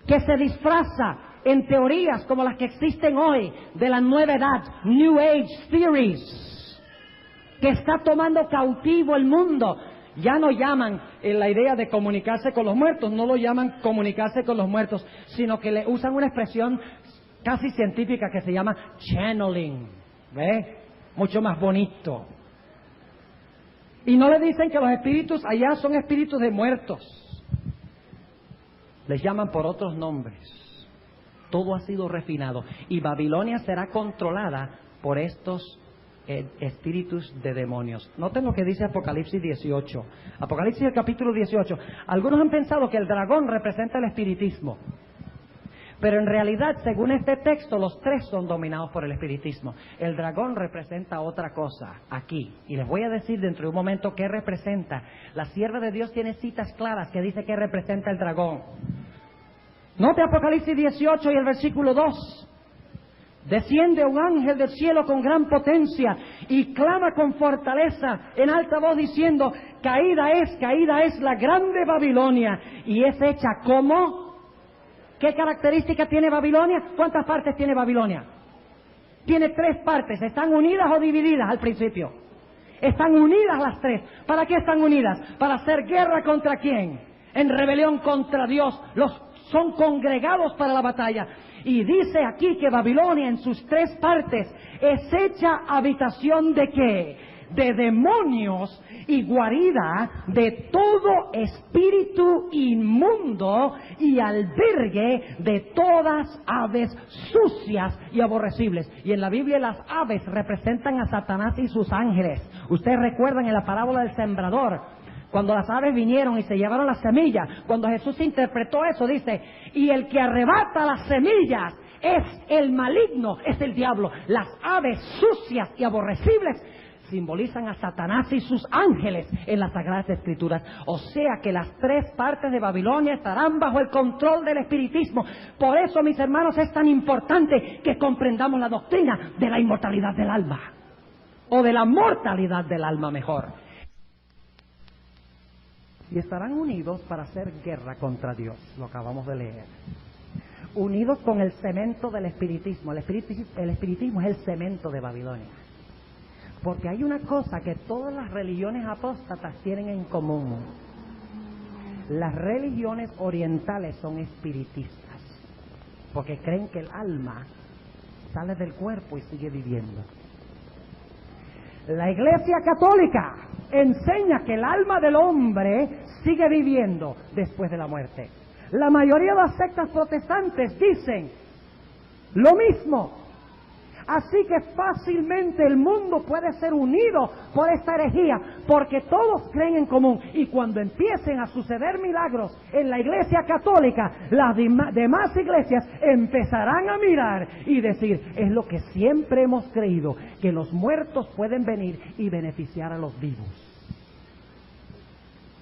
que se disfraza en teorías como las que existen hoy de la nueva edad, New Age Theories, que está tomando cautivo el mundo. Ya no llaman la idea de comunicarse con los muertos, no lo llaman comunicarse con los muertos, sino que le usan una expresión casi científica que se llama channeling, ¿ve? Mucho más bonito. Y no le dicen que los espíritus allá son espíritus de muertos. Les llaman por otros nombres. Todo ha sido refinado. Y Babilonia será controlada por estos espíritus de demonios. Noten lo que dice Apocalipsis 18. Apocalipsis el capítulo 18. Algunos han pensado que el dragón representa el espiritismo. Pero en realidad, según este texto, los tres son dominados por el espiritismo. El dragón representa otra cosa aquí. Y les voy a decir dentro de un momento qué representa. La sierva de Dios tiene citas claras que dice qué representa el dragón. Note Apocalipsis 18 y el versículo 2. Desciende un ángel del cielo con gran potencia y clama con fortaleza en alta voz diciendo: caída es la grande Babilonia, y es hecha como... ¿Qué característica tiene Babilonia? ¿Cuántas partes tiene Babilonia? Tiene 3 partes. ¿Están unidas o divididas al principio? Están unidas las 3. ¿Para qué están unidas? Para hacer guerra contra quién. En rebelión contra Dios. Son congregados para la batalla. Y dice aquí que Babilonia en sus 3 partes es hecha habitación ¿de qué? De demonios y guarida de todo espíritu inmundo y albergue de todas aves sucias y aborrecibles. Y en la Biblia las aves representan a Satanás y sus ángeles. Ustedes recuerdan en la parábola del sembrador, cuando las aves vinieron y se llevaron las semillas, cuando Jesús interpretó eso, dice: y el que arrebata las semillas es el maligno, es el diablo. Las aves sucias y aborrecibles simbolizan a Satanás y sus ángeles en las Sagradas Escrituras. O sea que las 3 partes de Babilonia estarán bajo el control del espiritismo. Por eso, mis hermanos, es tan importante que comprendamos la doctrina de la inmortalidad del alma, o de la mortalidad del alma mejor. Y estarán unidos para hacer guerra contra Dios, lo acabamos de leer. Unidos con el cemento del espiritismo. El espiritismo es el cemento de Babilonia. Porque hay una cosa que todas las religiones apóstatas tienen en común. Las religiones orientales son espiritistas, porque creen que el alma sale del cuerpo y sigue viviendo. La Iglesia Católica enseña que el alma del hombre sigue viviendo después de la muerte. La mayoría de las sectas protestantes dicen lo mismo. Así que fácilmente el mundo puede ser unido por esta herejía, porque todos creen en común. Y cuando empiecen a suceder milagros en la Iglesia Católica, las demás iglesias empezarán a mirar y decir: es lo que siempre hemos creído, que los muertos pueden venir y beneficiar a los vivos.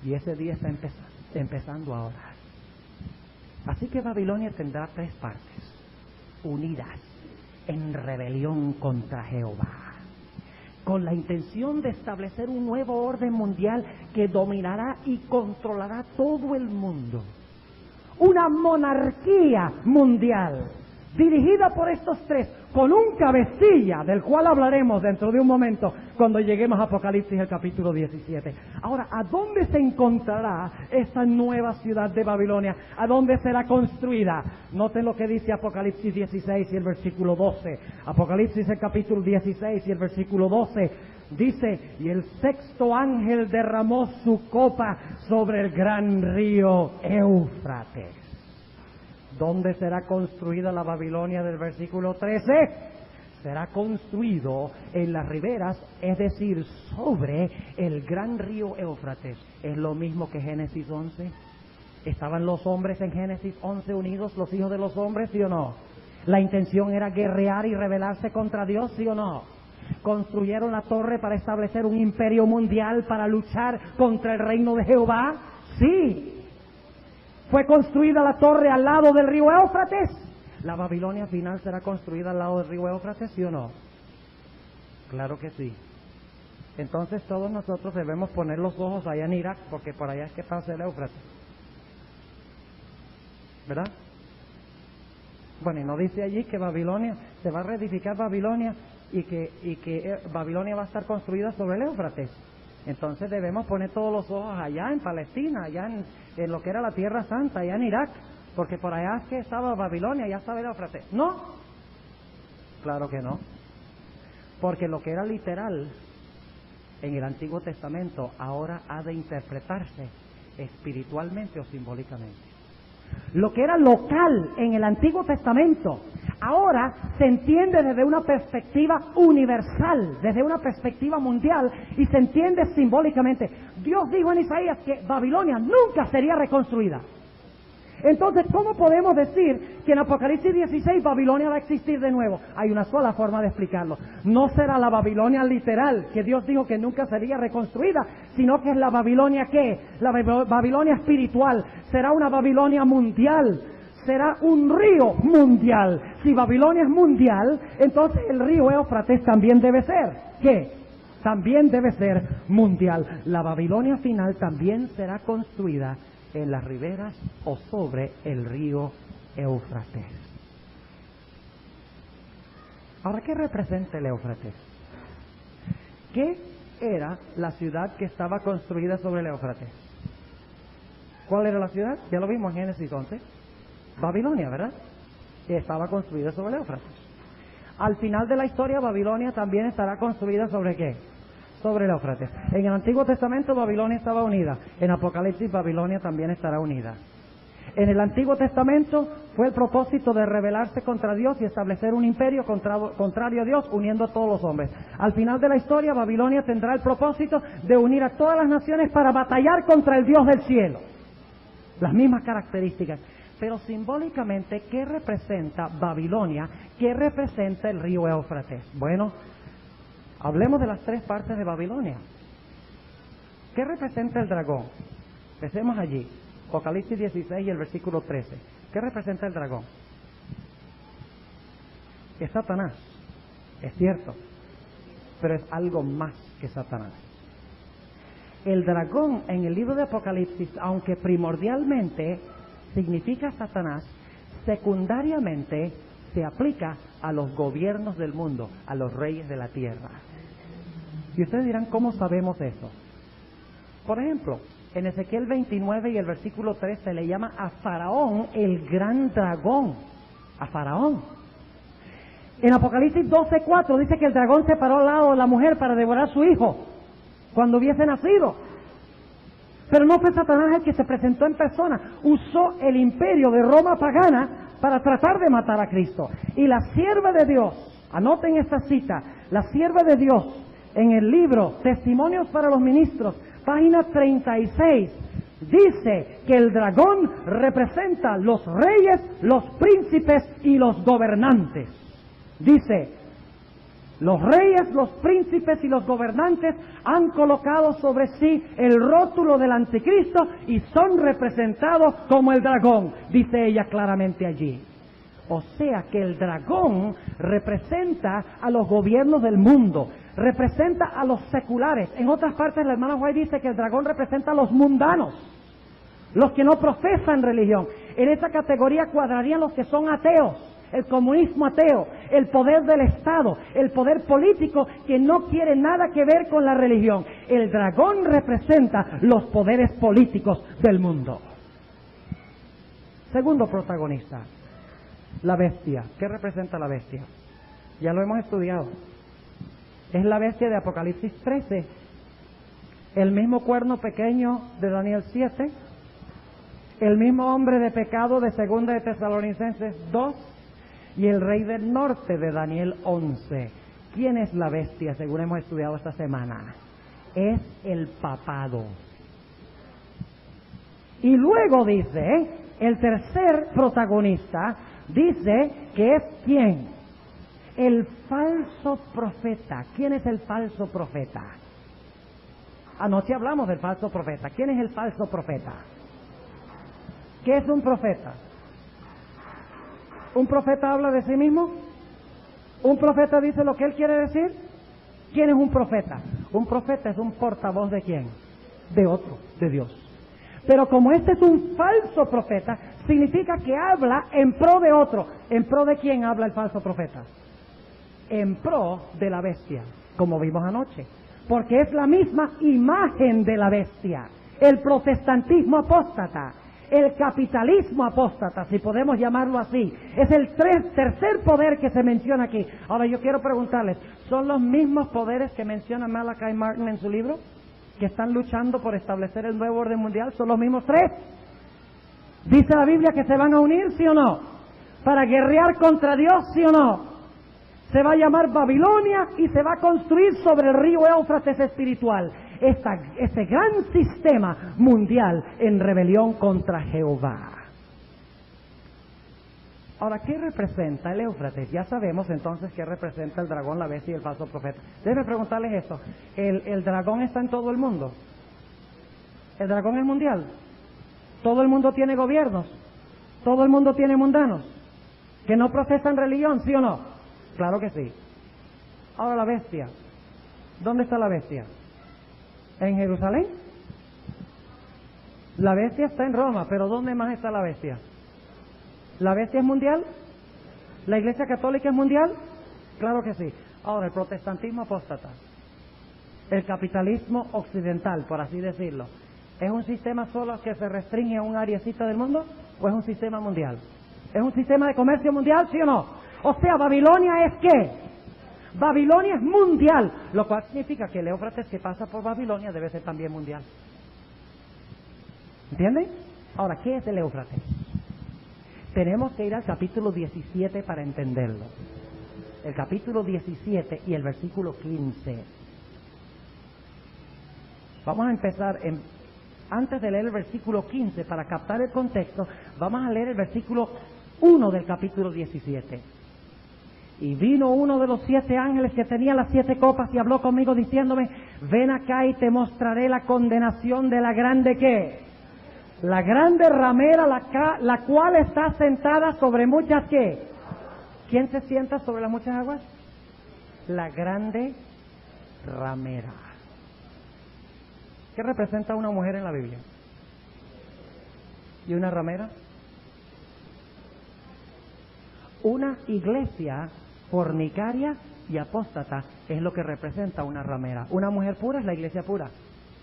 Y ese día está empezando ahora. Así que Babilonia tendrá 3 partes, unidas en rebelión contra Jehová, con la intención de establecer un nuevo orden mundial que dominará y controlará todo el mundo. Una monarquía mundial dirigida por estos 3, con un cabecilla del cual hablaremos dentro de un momento cuando lleguemos a Apocalipsis el capítulo 17. Ahora, ¿a dónde se encontrará esta nueva ciudad de Babilonia? ¿A dónde será construida? Noten lo que dice Apocalipsis 16 y el versículo 12. Apocalipsis el capítulo 16 y el versículo 12 dice: y el 6º ángel derramó su copa sobre el gran río Éufrates. ¿Dónde será construida la Babilonia del versículo 13? Será construido en las riberas, es decir, sobre el gran río Éufrates. ¿Es lo mismo que Génesis 11? ¿Estaban los hombres en Génesis 11 unidos, los hijos de los hombres, sí o no? ¿La intención era guerrear y rebelarse contra Dios, sí o no? ¿Construyeron la torre para establecer un imperio mundial para luchar contra el reino de Jehová? Sí. ¿Fue construida la torre al lado del río Éufrates? ¿La Babilonia final será construida al lado del río Éufrates, sí o no? Claro que sí. Entonces todos nosotros debemos poner los ojos allá en Irak, porque por allá es que pasa el Éufrates, ¿verdad? Bueno, y no dice allí que Babilonia, se va a reedificar Babilonia y que Babilonia va a estar construida sobre el Éufrates. Entonces debemos poner todos los ojos allá en Palestina, allá en lo que era la Tierra Santa, allá en Irak, porque por allá es que estaba Babilonia, ya estaba el Éufrates. No, claro que no, porque lo que era literal en el Antiguo Testamento ahora ha de interpretarse espiritualmente o simbólicamente. Lo que era local en el Antiguo Testamento ahora se entiende desde una perspectiva universal, desde una perspectiva mundial, y se entiende simbólicamente. Dios dijo en Isaías que Babilonia nunca sería reconstruida. Entonces, ¿cómo podemos decir que en Apocalipsis 16 Babilonia va a existir de nuevo? Hay una sola forma de explicarlo. No será la Babilonia literal, que Dios dijo que nunca sería reconstruida, sino que es la Babilonia, ¿qué? La Babilonia espiritual. Será una Babilonia mundial. Será un río mundial. Si Babilonia es mundial, entonces el río Éufrates también debe ser, ¿qué? También debe ser mundial. La Babilonia final también será construida en las riberas o sobre el río Éufrates. Ahora, ¿qué representa el Éufrates? ¿Qué era la ciudad que estaba construida sobre el Éufrates? ¿Cuál era la ciudad? Ya lo vimos en Génesis 11. Babilonia, ¿verdad? Que estaba construida sobre el Éufrates. Al final de la historia, Babilonia también estará construida sobre ¿qué? Sobre el Éufrates. En el Antiguo Testamento Babilonia estaba unida. En Apocalipsis Babilonia también estará unida. En el Antiguo Testamento fue el propósito de rebelarse contra Dios y establecer un imperio contrario a Dios, uniendo a todos los hombres. Al final de la historia Babilonia tendrá el propósito de unir a todas las naciones para batallar contra el Dios del cielo. Las mismas características. Pero simbólicamente, ¿qué representa Babilonia? ¿Qué representa el río Éufrates? Bueno, hablemos de las tres partes de Babilonia. ¿Qué representa el dragón? Empecemos allí. Apocalipsis 16 y el versículo 13. ¿Qué representa el dragón? Es Satanás. Es cierto. Pero es algo más que Satanás. El dragón en el libro de Apocalipsis, aunque primordialmente significa Satanás, secundariamente se aplica a los gobiernos del mundo, a los reyes de la tierra. Y ustedes dirán, ¿cómo sabemos eso? Por ejemplo, en Ezequiel 29 y el versículo 3 se le llama a Faraón el gran dragón. A Faraón. En Apocalipsis 12:4 dice que el dragón se paró al lado de la mujer para devorar a su hijo cuando hubiese nacido. Pero no fue Satanás el que se presentó en persona. Usó el imperio de Roma pagana para tratar de matar a Cristo. Y la sierva de Dios, anoten esta cita, la sierva de Dios en el libro Testimonios para los Ministros, página 36, dice que el dragón representa los reyes, los príncipes y los gobernantes. Dice, los reyes, los príncipes y los gobernantes han colocado sobre sí el rótulo del anticristo y son representados como el dragón, dice ella claramente allí. O sea que el dragón representa a los gobiernos del mundo, representa a los seculares. En otras partes la hermana White dice que el dragón representa a los mundanos, los que no profesan religión. En esa categoría cuadrarían los que son ateos. El comunismo ateo, el poder del Estado, el poder político que no quiere nada que ver con la religión. El dragón representa los poderes políticos del mundo. Segundo protagonista, la bestia. ¿Qué representa la bestia? Ya lo hemos estudiado. Es la bestia de Apocalipsis 13, el mismo cuerno pequeño de Daniel 7, el mismo hombre de pecado de Segunda de Tesalonicenses 2, y el rey del norte de Daniel 11. ¿Quién es la bestia, según hemos estudiado esta semana? Es el papado. Y luego dice, el tercer protagonista, dice que es ¿quién? El falso profeta. ¿Quién es el falso profeta? Anoche hablamos del falso profeta. ¿Quién es el falso profeta? ¿Qué es un profeta? ¿Un profeta habla de sí mismo? ¿Un profeta dice lo que él quiere decir? ¿Quién es un profeta? Un profeta es un portavoz ¿de quién? De otro, de Dios. Pero como este es un falso profeta, significa que habla en pro de otro. ¿En pro de quién habla el falso profeta? En pro de la bestia, como vimos anoche. Porque es la misma imagen de la bestia. El protestantismo apóstata, el capitalismo apóstata, si podemos llamarlo así, es el tercer poder que se menciona aquí. Ahora yo quiero preguntarles, ¿son los mismos poderes que menciona Malachi Martin en su libro? ¿Que están luchando por establecer el nuevo orden mundial? ¿Son los mismos tres? ¿Dice la Biblia que se van a unir, sí o no? ¿Para guerrear contra Dios, sí o no? Se va a llamar Babilonia y se va a construir sobre el río Éufrates espiritual. Este gran sistema mundial en rebelión contra Jehová. Ahora, ¿qué representa el Éufrates? Ya sabemos entonces qué representa el dragón, la bestia y el falso profeta. Déjenme preguntarles esto. ¿El dragón está en todo el mundo? ¿El dragón es mundial? ¿Todo el mundo tiene gobiernos? ¿Todo el mundo tiene mundanos? ¿Que no profesan religión, sí o no? Claro que sí. Ahora la bestia. ¿Dónde está la bestia? ¿En Jerusalén? La bestia está en Roma, pero ¿dónde más está la bestia? ¿La bestia es mundial? ¿La Iglesia Católica es mundial? Claro que sí. Ahora, el protestantismo apóstata, el capitalismo occidental, por así decirlo, ¿es un sistema solo que se restringe a un áreacita del mundo o es un sistema mundial? ¿Es un sistema de comercio mundial, sí o no? O sea, ¿Babilonia es qué? Babilonia es mundial, lo cual significa que el Éufrates que pasa por Babilonia debe ser también mundial. ¿Entienden? Ahora, ¿qué es el Éufrates? Tenemos que ir al capítulo 17 para entenderlo. El capítulo 17 y el versículo 15. Vamos a empezar, antes de leer el versículo 15, para captar el contexto, vamos a leer el versículo 1 del capítulo 17. Y vino uno de los 7 ángeles que tenía las 7 copas y habló conmigo diciéndome, ven acá y te mostraré la condenación de la grande ¿qué? La grande ramera, la cual está sentada sobre muchas ¿qué? ¿Quién se sienta sobre las muchas aguas? La grande ramera. ¿Qué representa una mujer en la Biblia? ¿Y una ramera? Una iglesia fornicaria y apóstata es lo que representa una ramera. Una mujer pura es la iglesia pura.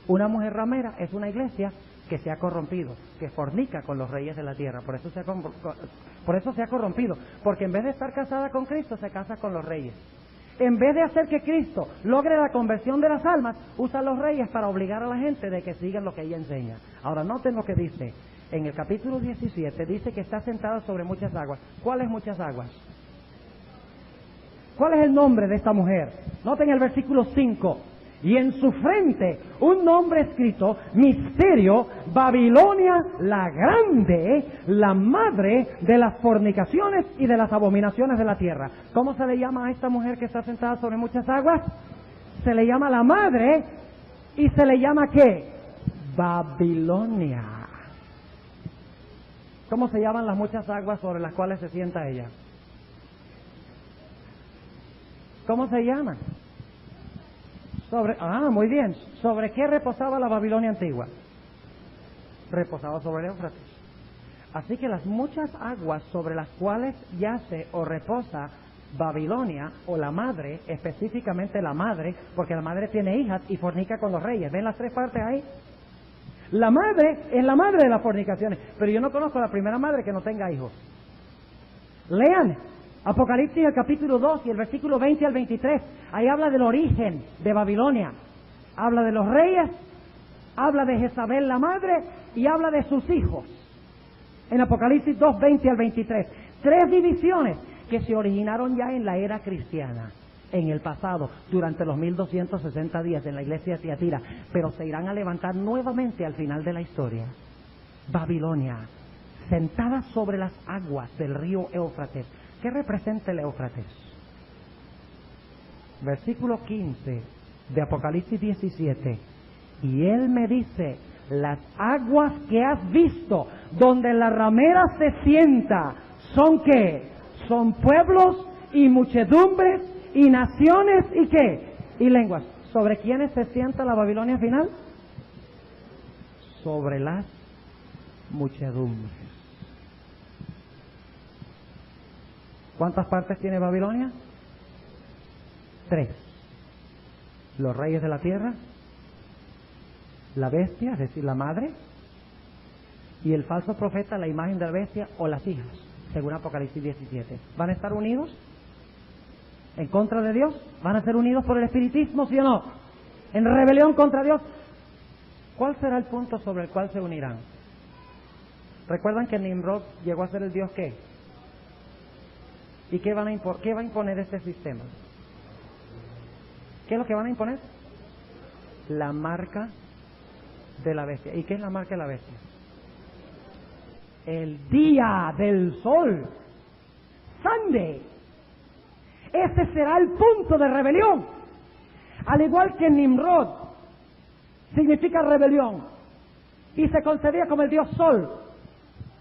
Una mujer ramera es una iglesia que se ha corrompido, que fornica con los reyes de la tierra. Por eso se ha corrompido, porque en vez de estar casada con Cristo, se casa con los reyes. En vez de hacer que Cristo logre la conversión de las almas, usa a los reyes para obligar a la gente de que sigan lo que ella enseña. Ahora, noten lo que dice. En el capítulo 17 dice que está sentada sobre muchas aguas. ¿Cuáles muchas aguas? ¿Cuál es el nombre de esta mujer? Noten el versículo 5. Y en su frente un nombre escrito, Misterio, Babilonia la Grande, la madre de las fornicaciones y de las abominaciones de la tierra. ¿Cómo se le llama a esta mujer que está sentada sobre muchas aguas? Se le llama la madre y se le llama ¿qué? Babilonia. ¿Cómo se llaman las muchas aguas sobre las cuales se sienta ella? ¿Cómo se llaman? Muy bien. ¿Sobre qué reposaba la Babilonia antigua? Reposaba sobre el Éufrates. Así que las muchas aguas sobre las cuales yace o reposa Babilonia, o la madre, específicamente la madre, porque la madre tiene hijas y fornica con los reyes. ¿Ven las 3 partes ahí? La madre es la madre de las fornicaciones, pero yo no conozco a la primera madre que no tenga hijos. Lean Apocalipsis el capítulo 2 y el versículo 20 al 23. Ahí habla del origen de Babilonia. Habla de los reyes, habla de Jezabel la madre y habla de sus hijos. En Apocalipsis 2, 20 al 23. 3 divisiones que se originaron ya en la era cristiana, en el pasado, durante los 1260 días en la iglesia de Tiatira, pero se irán a levantar nuevamente al final de la historia. Babilonia, sentada sobre las aguas del río Éufrates. ¿Qué representa el Éufrates? Versículo 15 de Apocalipsis 17. Y él me dice, las aguas que has visto, donde la ramera se sienta, ¿son qué? Son pueblos y muchedumbres y naciones y ¿qué? Y lenguas. ¿Sobre quiénes se sienta la Babilonia final? Sobre las muchedumbres. ¿Cuántas partes tiene Babilonia? 3. Los reyes de la tierra, la bestia, es decir, la madre, y el falso profeta, la imagen de la bestia, o las hijas, según Apocalipsis 17. ¿Van a estar unidos en contra de Dios? ¿Van a ser unidos por el espiritismo, sí o no? ¿En rebelión contra Dios? ¿Cuál será el punto sobre el cual se unirán? ¿Recuerdan que Nimrod llegó a ser el dios qué? ¿Y qué va a imponer este sistema? ¿Qué es lo que van a imponer? La marca de la bestia. ¿Y qué es la marca de la bestia? El día del sol. Sunday. Ese será el punto de rebelión. Al igual que Nimrod significa rebelión y se concebía como el dios sol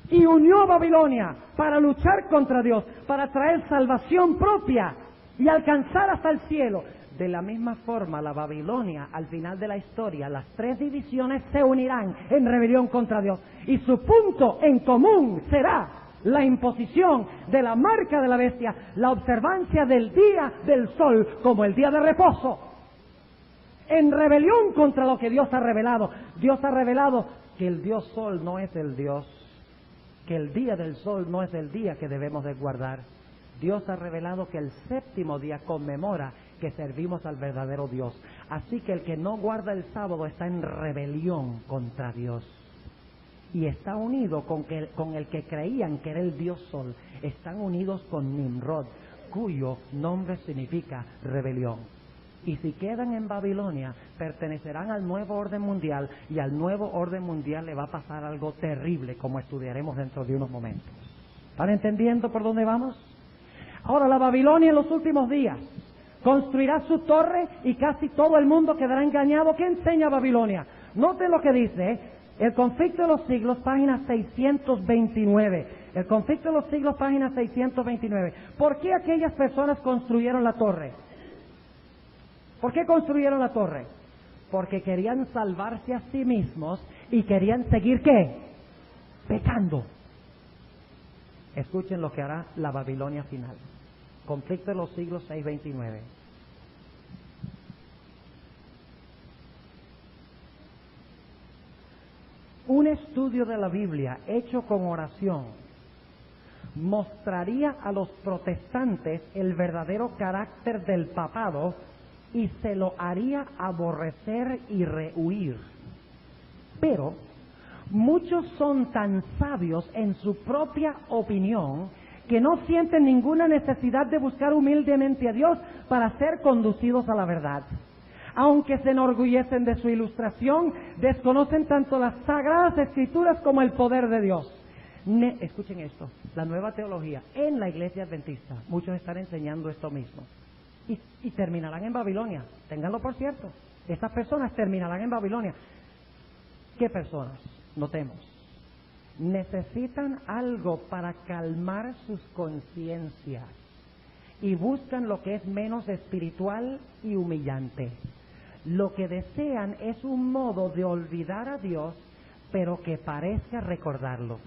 y unió a Babilonia para luchar contra Dios, para traer salvación propia y alcanzar hasta el cielo. De la misma forma, la Babilonia, al final de la historia, las 3 divisiones se unirán en rebelión contra Dios. Y su punto en común será la imposición de la marca de la bestia, la observancia del día del sol como el día de reposo. En rebelión contra lo que Dios ha revelado. Dios ha revelado que el Dios sol no es el Dios, que el día del sol no es el día que debemos de guardar. Dios ha revelado que el 7º día conmemora que servimos al verdadero Dios. Así que el que no guarda el sábado está en rebelión contra Dios. Y está unido con el que creían que era el Dios Sol. Están unidos con Nimrod, cuyo nombre significa rebelión. Y si quedan en Babilonia, pertenecerán al nuevo orden mundial, y al nuevo orden mundial le va a pasar algo terrible, como estudiaremos dentro de unos momentos. ¿Están entendiendo por dónde vamos? Ahora, la Babilonia en los últimos días construirá su torre y casi todo el mundo quedará engañado. ¿Qué enseña Babilonia? Noten lo que dice, el conflicto de los siglos, página 629. El conflicto de los siglos, página 629. ¿Por qué aquellas personas construyeron la torre? ¿Por qué construyeron la torre? Porque querían salvarse a sí mismos y querían seguir ¿qué? Pecando. Escuchen lo que hará la Babilonia final. Conflicto de los siglos 629. Un estudio de la Biblia hecho con oración mostraría a los protestantes el verdadero carácter del papado y se lo haría aborrecer y rehuir. Pero muchos son tan sabios en su propia opinión que no sienten ninguna necesidad de buscar humildemente a Dios para ser conducidos a la verdad. Aunque se enorgullecen de su ilustración, desconocen tanto las sagradas escrituras como el poder de Dios. Escuchen esto, la nueva teología en la iglesia adventista, muchos están enseñando esto mismo. Y terminarán en Babilonia, ténganlo por cierto. Estas personas terminarán en Babilonia. ¿Qué personas? Notemos. Necesitan algo para calmar sus conciencias y buscan lo que es menos espiritual y humillante. Lo que desean es un modo de olvidar a Dios, pero que parezca recordarlo.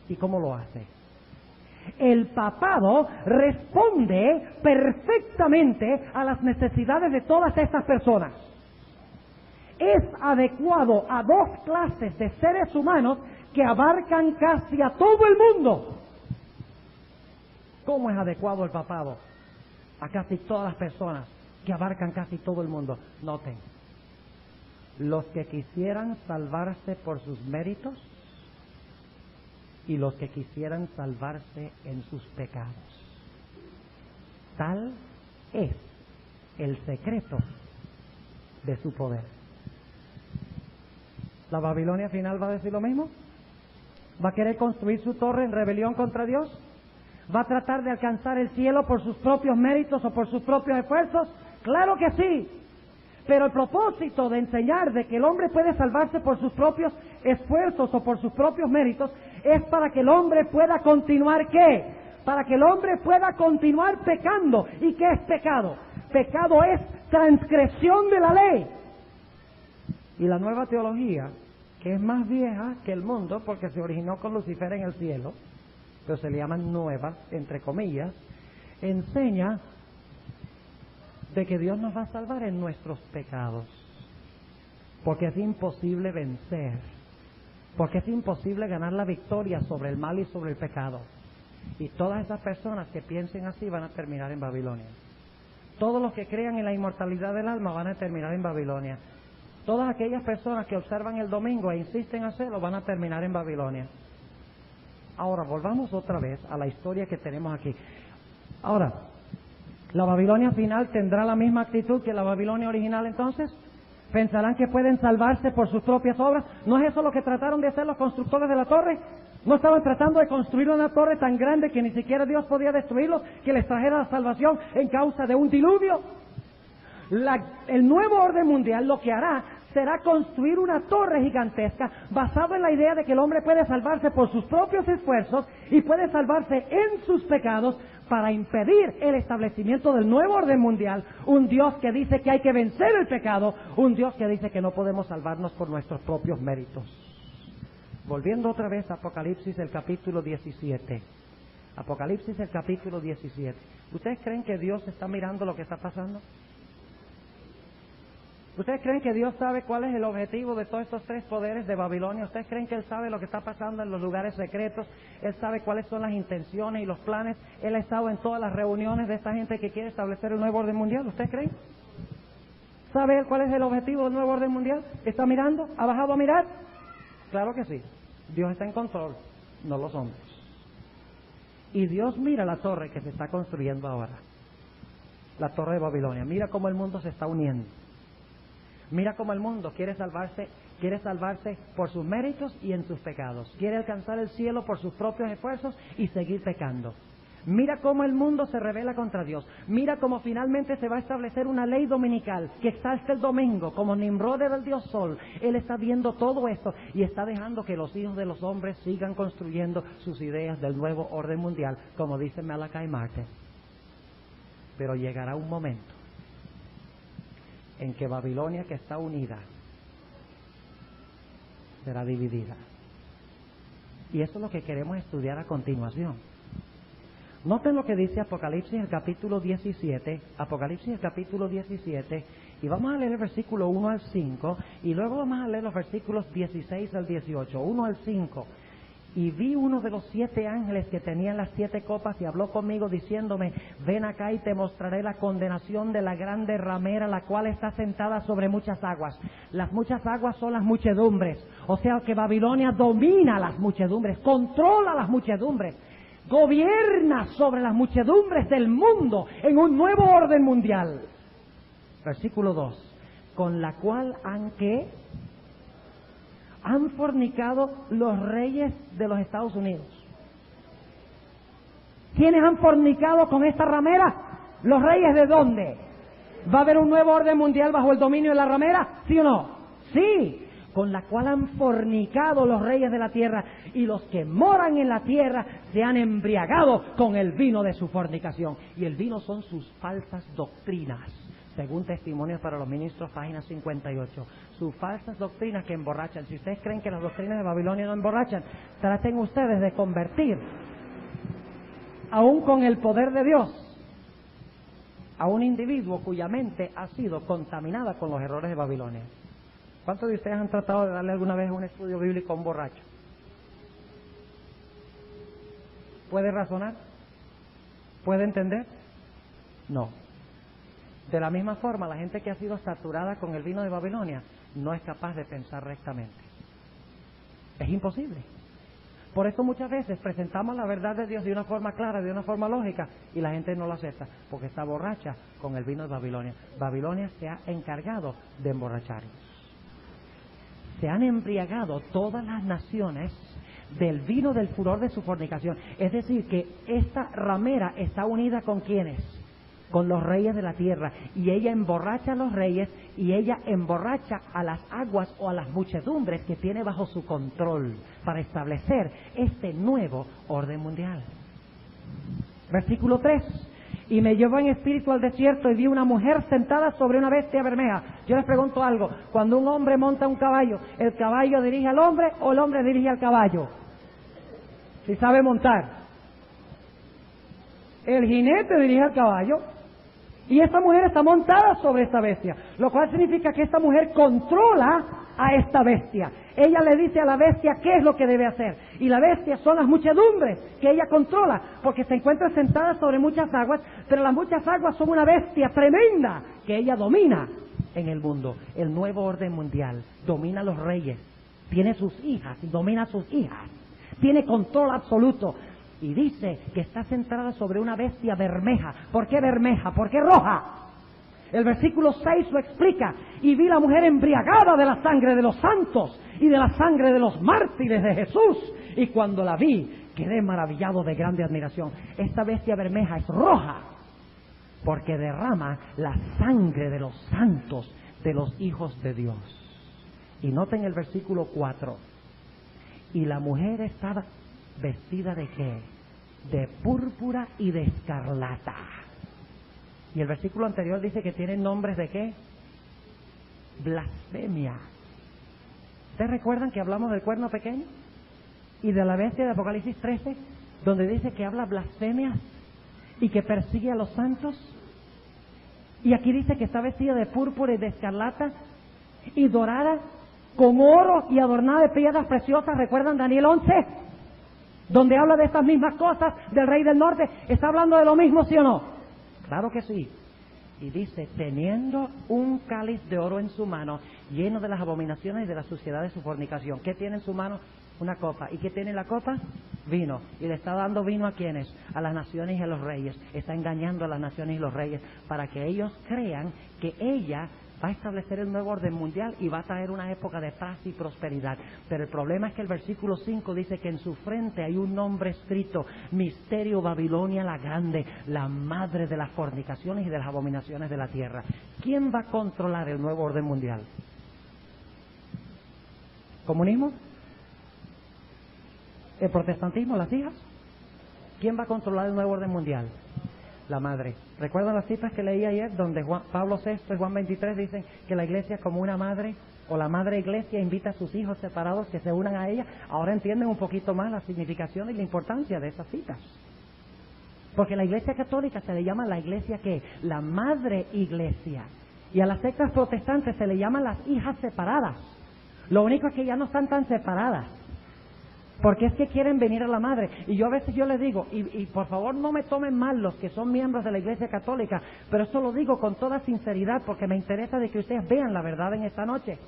¿Y cómo lo hace? El papado responde perfectamente a las necesidades de todas estas personas. Es adecuado a 2 clases de seres humanos que abarcan casi a todo el mundo. ¿Cómo es adecuado el papado a casi todas las personas que abarcan casi todo el mundo? Noten, los que quisieran salvarse por sus méritos y los que quisieran salvarse en sus pecados. Tal es el secreto de su poder. ¿La Babilonia final va a decir lo mismo? ¿Va a querer construir su torre en rebelión contra Dios? ¿Va a tratar de alcanzar el cielo por sus propios méritos o por sus propios esfuerzos? ¡Claro que sí! Pero el propósito de enseñar de que el hombre puede salvarse por sus propios esfuerzos o por sus propios méritos es para que el hombre pueda continuar ¿qué? Para que el hombre pueda continuar pecando. ¿Y qué es pecado? Pecado es transgresión de la ley. Y la nueva teología que es más vieja que el mundo porque se originó con Lucifer en el cielo, pero se le llaman nueva, entre comillas, enseña de que Dios nos va a salvar en nuestros pecados, porque es imposible vencer, porque es imposible ganar la victoria sobre el mal y sobre el pecado. Y todas esas personas que piensen así van a terminar en Babilonia. Todos los que crean en la inmortalidad del alma van a terminar en Babilonia. Todas aquellas personas que observan el domingo e insisten en hacerlo van a terminar en Babilonia. Ahora, volvamos otra vez a la historia que tenemos aquí. Ahora, ¿la Babilonia final tendrá la misma actitud que la Babilonia original entonces? ¿Pensarán que pueden salvarse por sus propias obras? ¿No es eso lo que trataron de hacer los constructores de la torre? ¿No estaban tratando de construir una torre tan grande que ni siquiera Dios podía destruirlos, que les trajera la salvación en causa de un diluvio? El nuevo orden mundial lo que hará será construir una torre gigantesca basada en la idea de que el hombre puede salvarse por sus propios esfuerzos y puede salvarse en sus pecados para impedir el establecimiento del nuevo orden mundial. Un Dios que dice que hay que vencer el pecado, un Dios que dice que no podemos salvarnos por nuestros propios méritos. Volviendo otra vez a Apocalipsis, el capítulo 17. Apocalipsis, el capítulo 17. ¿Ustedes creen que Dios está mirando lo que está pasando? ¿Ustedes creen que Dios sabe cuál es el objetivo de todos estos tres poderes de Babilonia? ¿Ustedes creen que Él sabe lo que está pasando en los lugares secretos? ¿Él sabe cuáles son las intenciones y los planes? ¿Él ha estado en todas las reuniones de esta gente que quiere establecer el nuevo orden mundial? ¿Ustedes creen? ¿Sabe Él cuál es el objetivo del nuevo orden mundial? ¿Está mirando? ¿Ha bajado a mirar? Claro que sí. Dios está en control, no los hombres. Y Dios mira la torre que se está construyendo ahora. La torre de Babilonia. Mira cómo el mundo se está uniendo. Mira cómo el mundo quiere salvarse por sus méritos y en sus pecados. Quiere alcanzar el cielo por sus propios esfuerzos y seguir pecando. Mira cómo el mundo se rebela contra Dios. Mira cómo finalmente se va a establecer una ley dominical que exalta el domingo, como Nimrod era el dios Sol. Él está viendo todo esto y está dejando que los hijos de los hombres sigan construyendo sus ideas del nuevo orden mundial, como dice Malachi Martin. Pero llegará un momento en que Babilonia, que está unida, será dividida. Y eso es lo que queremos estudiar a continuación. Noten lo que dice Apocalipsis, el capítulo 17, Apocalipsis, el capítulo 17, y vamos a leer el versículo 1 al 5, y luego vamos a leer los versículos 16 al 18, 1 al 5. Y vi uno de los 7 ángeles que tenían las 7 copas y habló conmigo diciéndome: ven acá y te mostraré la condenación de la grande ramera, la cual está sentada sobre muchas aguas. Las muchas aguas son las muchedumbres. O sea que Babilonia domina las muchedumbres, controla las muchedumbres, gobierna sobre las muchedumbres del mundo en un nuevo orden mundial. Versículo 2. Con la cual han fornicado los reyes de los Estados Unidos. ¿Quiénes han fornicado con esta ramera? ¿Los reyes de dónde? ¿Va a haber un nuevo orden mundial bajo el dominio de la ramera? ¿Sí o no? Sí. Con la cual han fornicado los reyes de la tierra, y los que moran en la tierra se han embriagado con el vino de su fornicación. Y el vino son sus falsas doctrinas, según Testimonios para los Ministros, página 58. Sus falsas doctrinas que emborrachan. Si ustedes creen que las doctrinas de Babilonia no emborrachan, traten ustedes de convertir, aún con el poder de Dios, a un individuo cuya mente ha sido contaminada con los errores de Babilonia. ¿Cuántos de ustedes han tratado de darle alguna vez un estudio bíblico a un borracho? ¿Puede razonar? ¿Puede entender? No. De la misma forma, la gente que ha sido saturada con el vino de Babilonia no es capaz de pensar rectamente. Es imposible. Por eso muchas veces presentamos la verdad de Dios de una forma clara, de una forma lógica, y la gente no lo acepta, porque está borracha con el vino de Babilonia. Babilonia se ha encargado de emborracharlos. Se han embriagado todas las naciones del vino del furor de su fornicación. Es decir, que esta ramera está unida ¿con quiénes? Con los reyes de la tierra, y ella emborracha a los reyes, y ella emborracha a las aguas o a las muchedumbres que tiene bajo su control para establecer este nuevo orden mundial. Versículo 3. y me llevó en espíritu al desierto y vi una mujer sentada sobre una bestia bermeja. Yo les pregunto algo, cuando un hombre monta un caballo, ¿el caballo dirige al hombre o el hombre dirige al caballo? Si sabe montar. El jinete dirige al caballo y esta mujer está montada sobre esta bestia, lo cual significa que esta mujer controla a esta bestia. Ella le dice a la bestia qué es lo que debe hacer. Y la bestia son las muchedumbres que ella controla, porque se encuentra sentada sobre muchas aguas, pero las muchas aguas son una bestia tremenda que ella domina en el mundo. El nuevo orden mundial domina a los reyes, tiene sus hijas y domina a sus hijas, tiene control absoluto. Y dice que está sentada sobre una bestia bermeja. ¿Por qué bermeja? ¿Por qué roja? El versículo 6 lo explica. Y vi la mujer embriagada de la sangre de los santos y de la sangre de los mártires de Jesús. Y cuando la vi, quedé maravillado de grande admiración. Esta bestia bermeja es roja porque derrama la sangre de los santos, de los hijos de Dios. Y noten el versículo 4. Y la mujer estaba vestida ¿de qué? De púrpura y de escarlata. Y el versículo anterior dice que tienen nombres ¿de qué? Blasfemia. ¿Ustedes recuerdan que hablamos del cuerno pequeño? Y de la bestia de Apocalipsis 13, donde dice que habla blasfemias y que persigue a los santos. Y aquí dice que está vestida de púrpura y de escarlata y dorada con oro y adornada de piedras preciosas. ¿Recuerdan Daniel 11? Donde habla de estas mismas cosas del rey del norte. ¿Está hablando de lo mismo, sí o no? Claro que sí. Y dice, teniendo un cáliz de oro en su mano, lleno de las abominaciones y de la suciedad de su fornicación. ¿Qué tiene en su mano? Una copa. ¿Y qué tiene la copa? Vino. ¿Y le está dando vino a quiénes? A las naciones y a los reyes. Está engañando a las naciones y los reyes para que ellos crean que ella va a establecer el nuevo orden mundial y va a traer una época de paz y prosperidad. Pero el problema es que el versículo 5 dice que en su frente hay un nombre escrito: Misterio Babilonia la Grande, la madre de las fornicaciones y de las abominaciones de la tierra. ¿Quién va a controlar el nuevo orden mundial? ¿Comunismo? ¿El protestantismo? ¿Las hijas? ¿Quién va a controlar el nuevo orden mundial? La madre. ¿Recuerdan las citas que leí ayer donde Pablo VI y Juan 23 dicen que la iglesia es como una madre, o la madre iglesia invita a sus hijos separados que se unan a ella? Ahora entienden un poquito más la significación y la importancia de esas citas. Porque la iglesia católica se le llama la iglesia ¿qué? La madre iglesia. Y a las sectas protestantes se le llaman las hijas separadas. Lo único es que ya no están tan separadas, porque es que quieren venir a la madre. Y yo a veces les digo, y por favor no me tomen mal los que son miembros de la Iglesia Católica, pero esto lo digo con toda sinceridad porque me interesa de que ustedes vean la verdad en esta noche.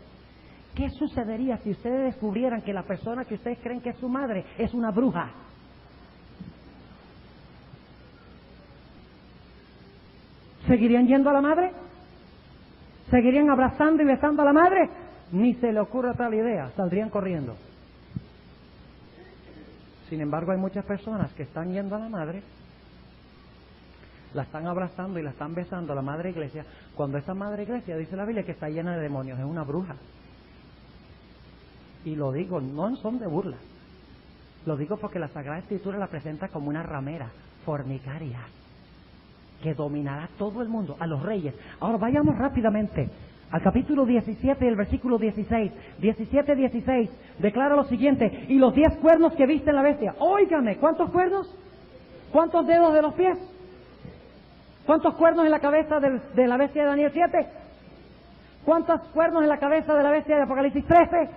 ¿Qué sucedería si ustedes descubrieran que la persona que ustedes creen que es su madre es una bruja? ¿Seguirían yendo a la madre? ¿Seguirían abrazando y besando a la madre? Ni se le ocurra tal idea, saldrían corriendo. Sin embargo, hay muchas personas que están yendo a la madre, la están abrazando y la están besando a la madre iglesia, cuando esa madre iglesia, dice la Biblia, que está llena de demonios, es una bruja. Y lo digo, no en son de burla, lo digo porque la Sagrada Escritura la presenta como una ramera fornicaria que dominará todo el mundo, a los reyes. Ahora vayamos rápidamente al capítulo 17 y el versículo 16. 17-16 declara lo siguiente: y los 10 cuernos que viste en la bestia. Óigame, ¿cuántos cuernos? ¿Cuántos dedos de los pies? ¿Cuántos cuernos en la cabeza de la bestia de Daniel 7? ¿Cuántos cuernos en la cabeza de la bestia de Apocalipsis 13?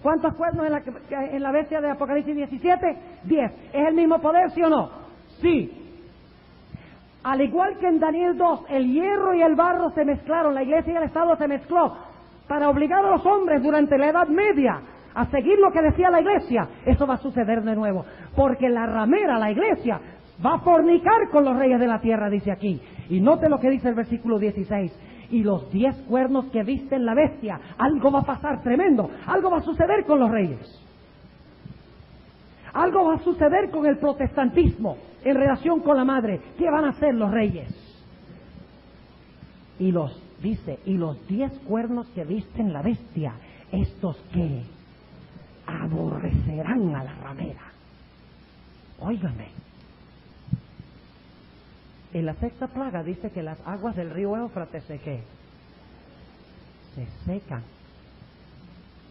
¿Cuántos cuernos en la bestia de Apocalipsis 17? 10. ¿Es el mismo poder, sí o no? Sí. Al igual que en Daniel 2, el hierro y el barro se mezclaron, la iglesia y el Estado se mezcló para obligar a los hombres durante la Edad Media a seguir lo que decía la iglesia. Eso va a suceder de nuevo, porque la ramera, la iglesia, va a fornicar con los reyes de la tierra, dice aquí. Y note lo que dice el versículo 16: y los 10 cuernos que viste en la bestia, algo va a pasar tremendo, algo va a suceder con los reyes. Algo va a suceder con el protestantismo en relación con la madre. ¿Qué van a hacer los reyes? Y los 10 cuernos que viste en la bestia, estos que aborrecerán a la ramera. Óigame. En la sexta plaga dice que las aguas del río Éufrates se secan.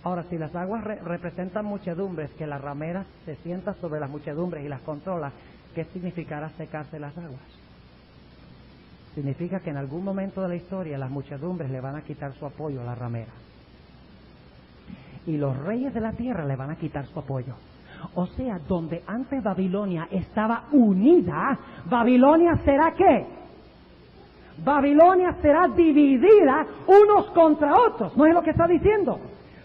Ahora, si las aguas representan muchedumbres, que la ramera se sienta sobre las muchedumbres y las controla, ¿qué significará secarse las aguas? Significa que en algún momento de la historia las muchedumbres le van a quitar su apoyo a la ramera. Y los reyes de la tierra le van a quitar su apoyo. O sea, donde antes Babilonia estaba unida, Babilonia será ¿qué? Babilonia será dividida unos contra otros. ¿No es lo que está diciendo?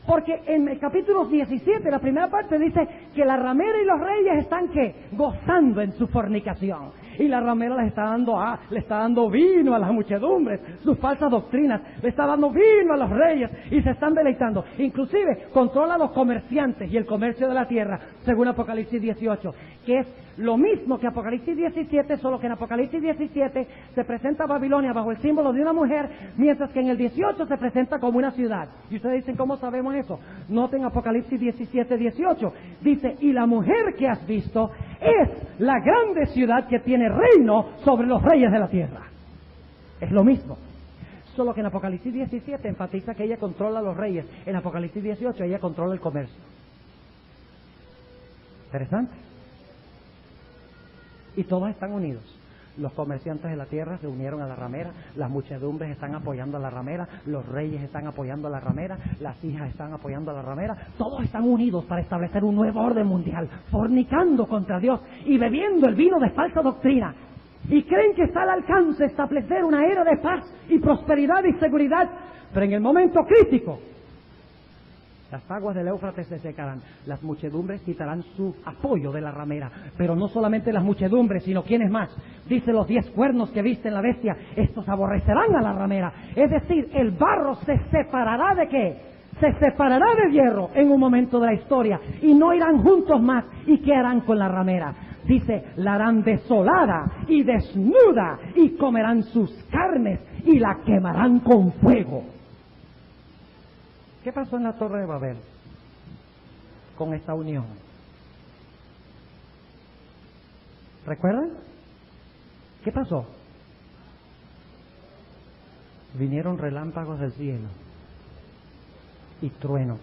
Porque en el capítulo 17, la primera parte dice que la ramera y los reyes están ¿qué? Gozando en su fornicación. Y la ramera le está dando vino a las muchedumbres, sus falsas doctrinas, le está dando vino a los reyes y se están deleitando. Inclusive controla a los comerciantes y el comercio de la tierra, según Apocalipsis 18, que es lo mismo que Apocalipsis 17, solo que en Apocalipsis 17 se presenta a Babilonia bajo el símbolo de una mujer, mientras que en el 18 se presenta como una ciudad. Y ustedes dicen, ¿cómo sabemos eso? Noten Apocalipsis 17, 18. Dice, y la mujer que has visto es la grande ciudad que tiene reino sobre los reyes de la tierra. Es lo mismo. Solo que en Apocalipsis 17 enfatiza que ella controla a los reyes. En Apocalipsis 18 ella controla el comercio. Interesante. Y todos están unidos. Los comerciantes de la tierra se unieron a la ramera, las muchedumbres están apoyando a la ramera, los reyes están apoyando a la ramera, las hijas están apoyando a la ramera, todos están unidos para establecer un nuevo orden mundial, fornicando contra Dios y bebiendo el vino de falsa doctrina. Y creen que está al alcance establecer una era de paz y prosperidad y seguridad, pero en el momento crítico, las aguas del Éufrates se secarán, las muchedumbres quitarán su apoyo de la ramera, pero no solamente las muchedumbres, sino ¿quiénes más? Dice los 10 cuernos que viste en la bestia, estos aborrecerán a la ramera, es decir, el barro se separará ¿de qué? Se separará del hierro en un momento de la historia y no irán juntos más. ¿Y qué harán con la ramera? Dice, la harán desolada y desnuda y comerán sus carnes y la quemarán con fuego. ¿Qué pasó en la Torre de Babel con esta unión? ¿Recuerdan? ¿Qué pasó? Vinieron relámpagos del cielo y truenos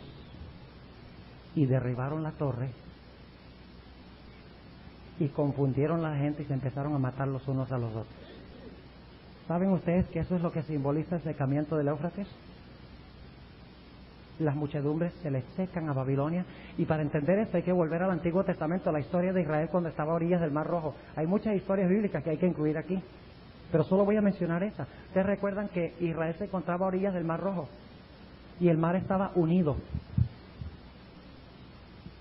y derribaron la torre y confundieron a la gente y se empezaron a matar los unos a los otros. ¿Saben ustedes que eso es lo que simboliza el secamiento del Éufrates? Las muchedumbres se les secan a Babilonia, y para entender esto hay que volver al Antiguo Testamento, a la historia de Israel cuando estaba a orillas del Mar Rojo. Hay muchas historias bíblicas que hay que incluir aquí, pero solo voy a mencionar esa. Ustedes recuerdan que Israel se encontraba a orillas del Mar Rojo y el mar estaba unido,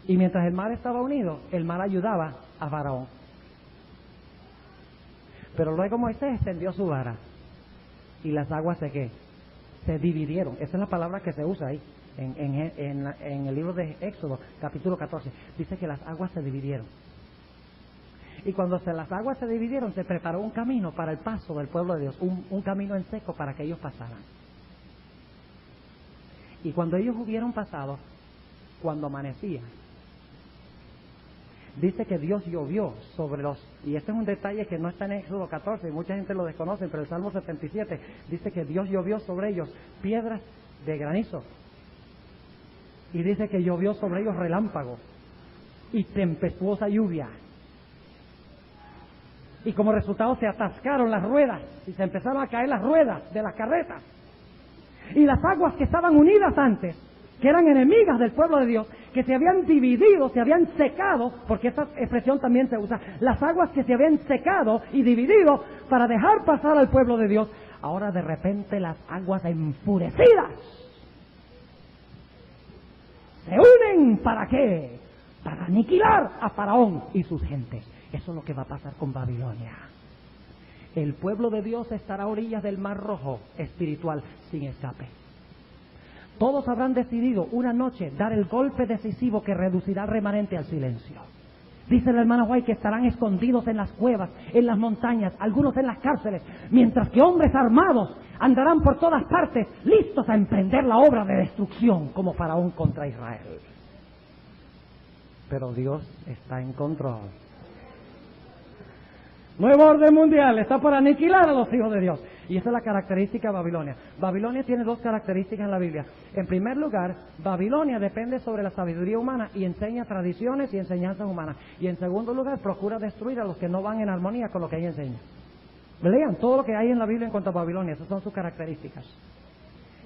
y mientras el mar estaba unido, el mar ayudaba a Faraón. Pero luego Moisés extendió su vara y las aguas se dividieron. Esa es la palabra que se usa ahí en el libro de Éxodo, capítulo 14. Dice que las aguas se dividieron. Y cuando las aguas se dividieron, se preparó un camino para el paso del pueblo de Dios, un camino en seco para que ellos pasaran. Y cuando ellos hubieron pasado, cuando amanecía, dice que Dios llovió sobre y este es un detalle que no está en Éxodo 14, mucha gente lo desconoce, pero el Salmo 77 dice que Dios llovió sobre ellos piedras de granizo, y dice que llovió sobre ellos relámpagos y tempestuosa lluvia, y como resultado se atascaron las ruedas y se empezaron a caer las ruedas de las carretas, y las aguas que estaban unidas antes, que eran enemigas del pueblo de Dios, que se habían dividido, se habían secado, porque esta expresión también se usa, las aguas que se habían secado y dividido para dejar pasar al pueblo de Dios, ahora de repente las aguas enfurecidas se unen, ¿para qué? Para aniquilar a Faraón y sus gentes. Eso es lo que va a pasar con Babilonia. El pueblo de Dios estará a orillas del Mar Rojo espiritual, sin escape. Todos habrán decidido una noche dar el golpe decisivo que reducirá al remanente al silencio. Dice la hermana White que estarán escondidos en las cuevas, en las montañas, algunos en las cárceles, mientras que hombres armados andarán por todas partes, listos a emprender la obra de destrucción como Faraón contra Israel. Pero Dios está en control. Nuevo orden mundial, está para aniquilar a los hijos de Dios. Y esa es la característica de Babilonia. Babilonia tiene dos características en la Biblia. En primer lugar, Babilonia depende sobre la sabiduría humana y enseña tradiciones y enseñanzas humanas. Y en segundo lugar, procura destruir a los que no van en armonía con lo que ella enseña. Lean todo lo que hay en la Biblia en cuanto a Babilonia, esas son sus características.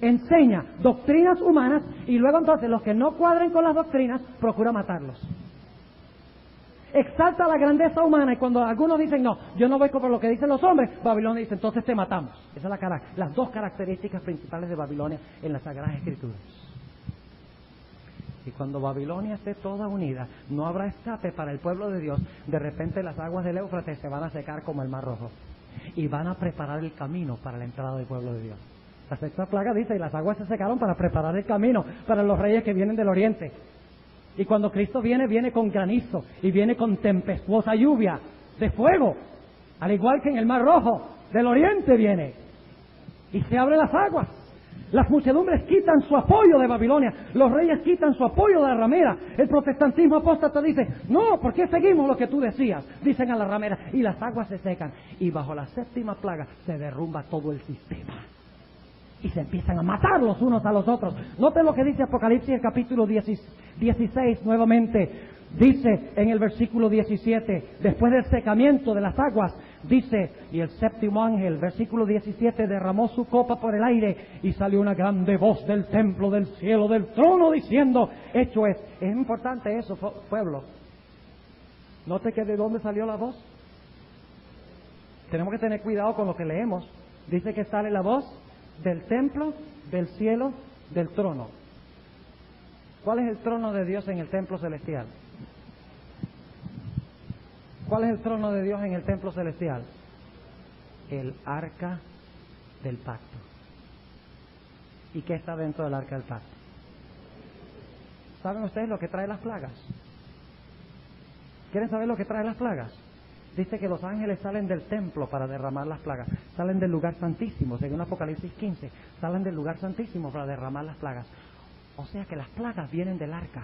Enseña doctrinas humanas y luego entonces los que no cuadren con las doctrinas, procura matarlos. Exalta la grandeza humana y cuando algunos dicen, no, yo no voy por lo que dicen los hombres, Babilonia dice, entonces te matamos. Esas son las dos características principales de Babilonia en las Sagradas Escrituras. Y cuando Babilonia esté toda unida, no habrá escape para el pueblo de Dios. De repente las aguas del Éufrates se van a secar como el Mar Rojo y van a preparar el camino para la entrada del pueblo de Dios. La sexta plaga dice, y las aguas se secaron para preparar el camino para los reyes que vienen del oriente. Y cuando Cristo viene, viene con granizo y viene con tempestuosa lluvia de fuego, al igual que en el Mar Rojo, del oriente viene. Y se abren las aguas. Las muchedumbres quitan su apoyo de Babilonia, los reyes quitan su apoyo de la ramera. El protestantismo apóstata dice, no, ¿por qué seguimos lo que tú decías? Dicen a la ramera, y las aguas se secan. Y bajo la séptima plaga se derrumba todo el sistema. Y se empiezan a matar los unos a los otros. Noten lo que dice Apocalipsis, el capítulo 16 nuevamente. Dice en el versículo 17, después del secamiento de las aguas, dice, y el séptimo ángel, versículo 17, derramó su copa por el aire y salió una grande voz del templo, del cielo, del trono, diciendo, hecho es. Es importante eso, pueblo. Note que de dónde salió la voz. Tenemos que tener cuidado con lo que leemos. Dice que sale la voz del templo, del cielo, del trono. ¿Cuál es el trono de Dios en el templo celestial? ¿Cuál es el trono de Dios en el templo celestial? El arca del pacto. ¿Y qué está dentro del arca del pacto? ¿Saben ustedes lo que trae las plagas? ¿Quieren saber lo que trae las plagas? Dice que los ángeles salen del templo para derramar las plagas. Salen del lugar santísimo, según Apocalipsis 15. Salen del lugar santísimo para derramar las plagas. O sea que las plagas vienen del arca.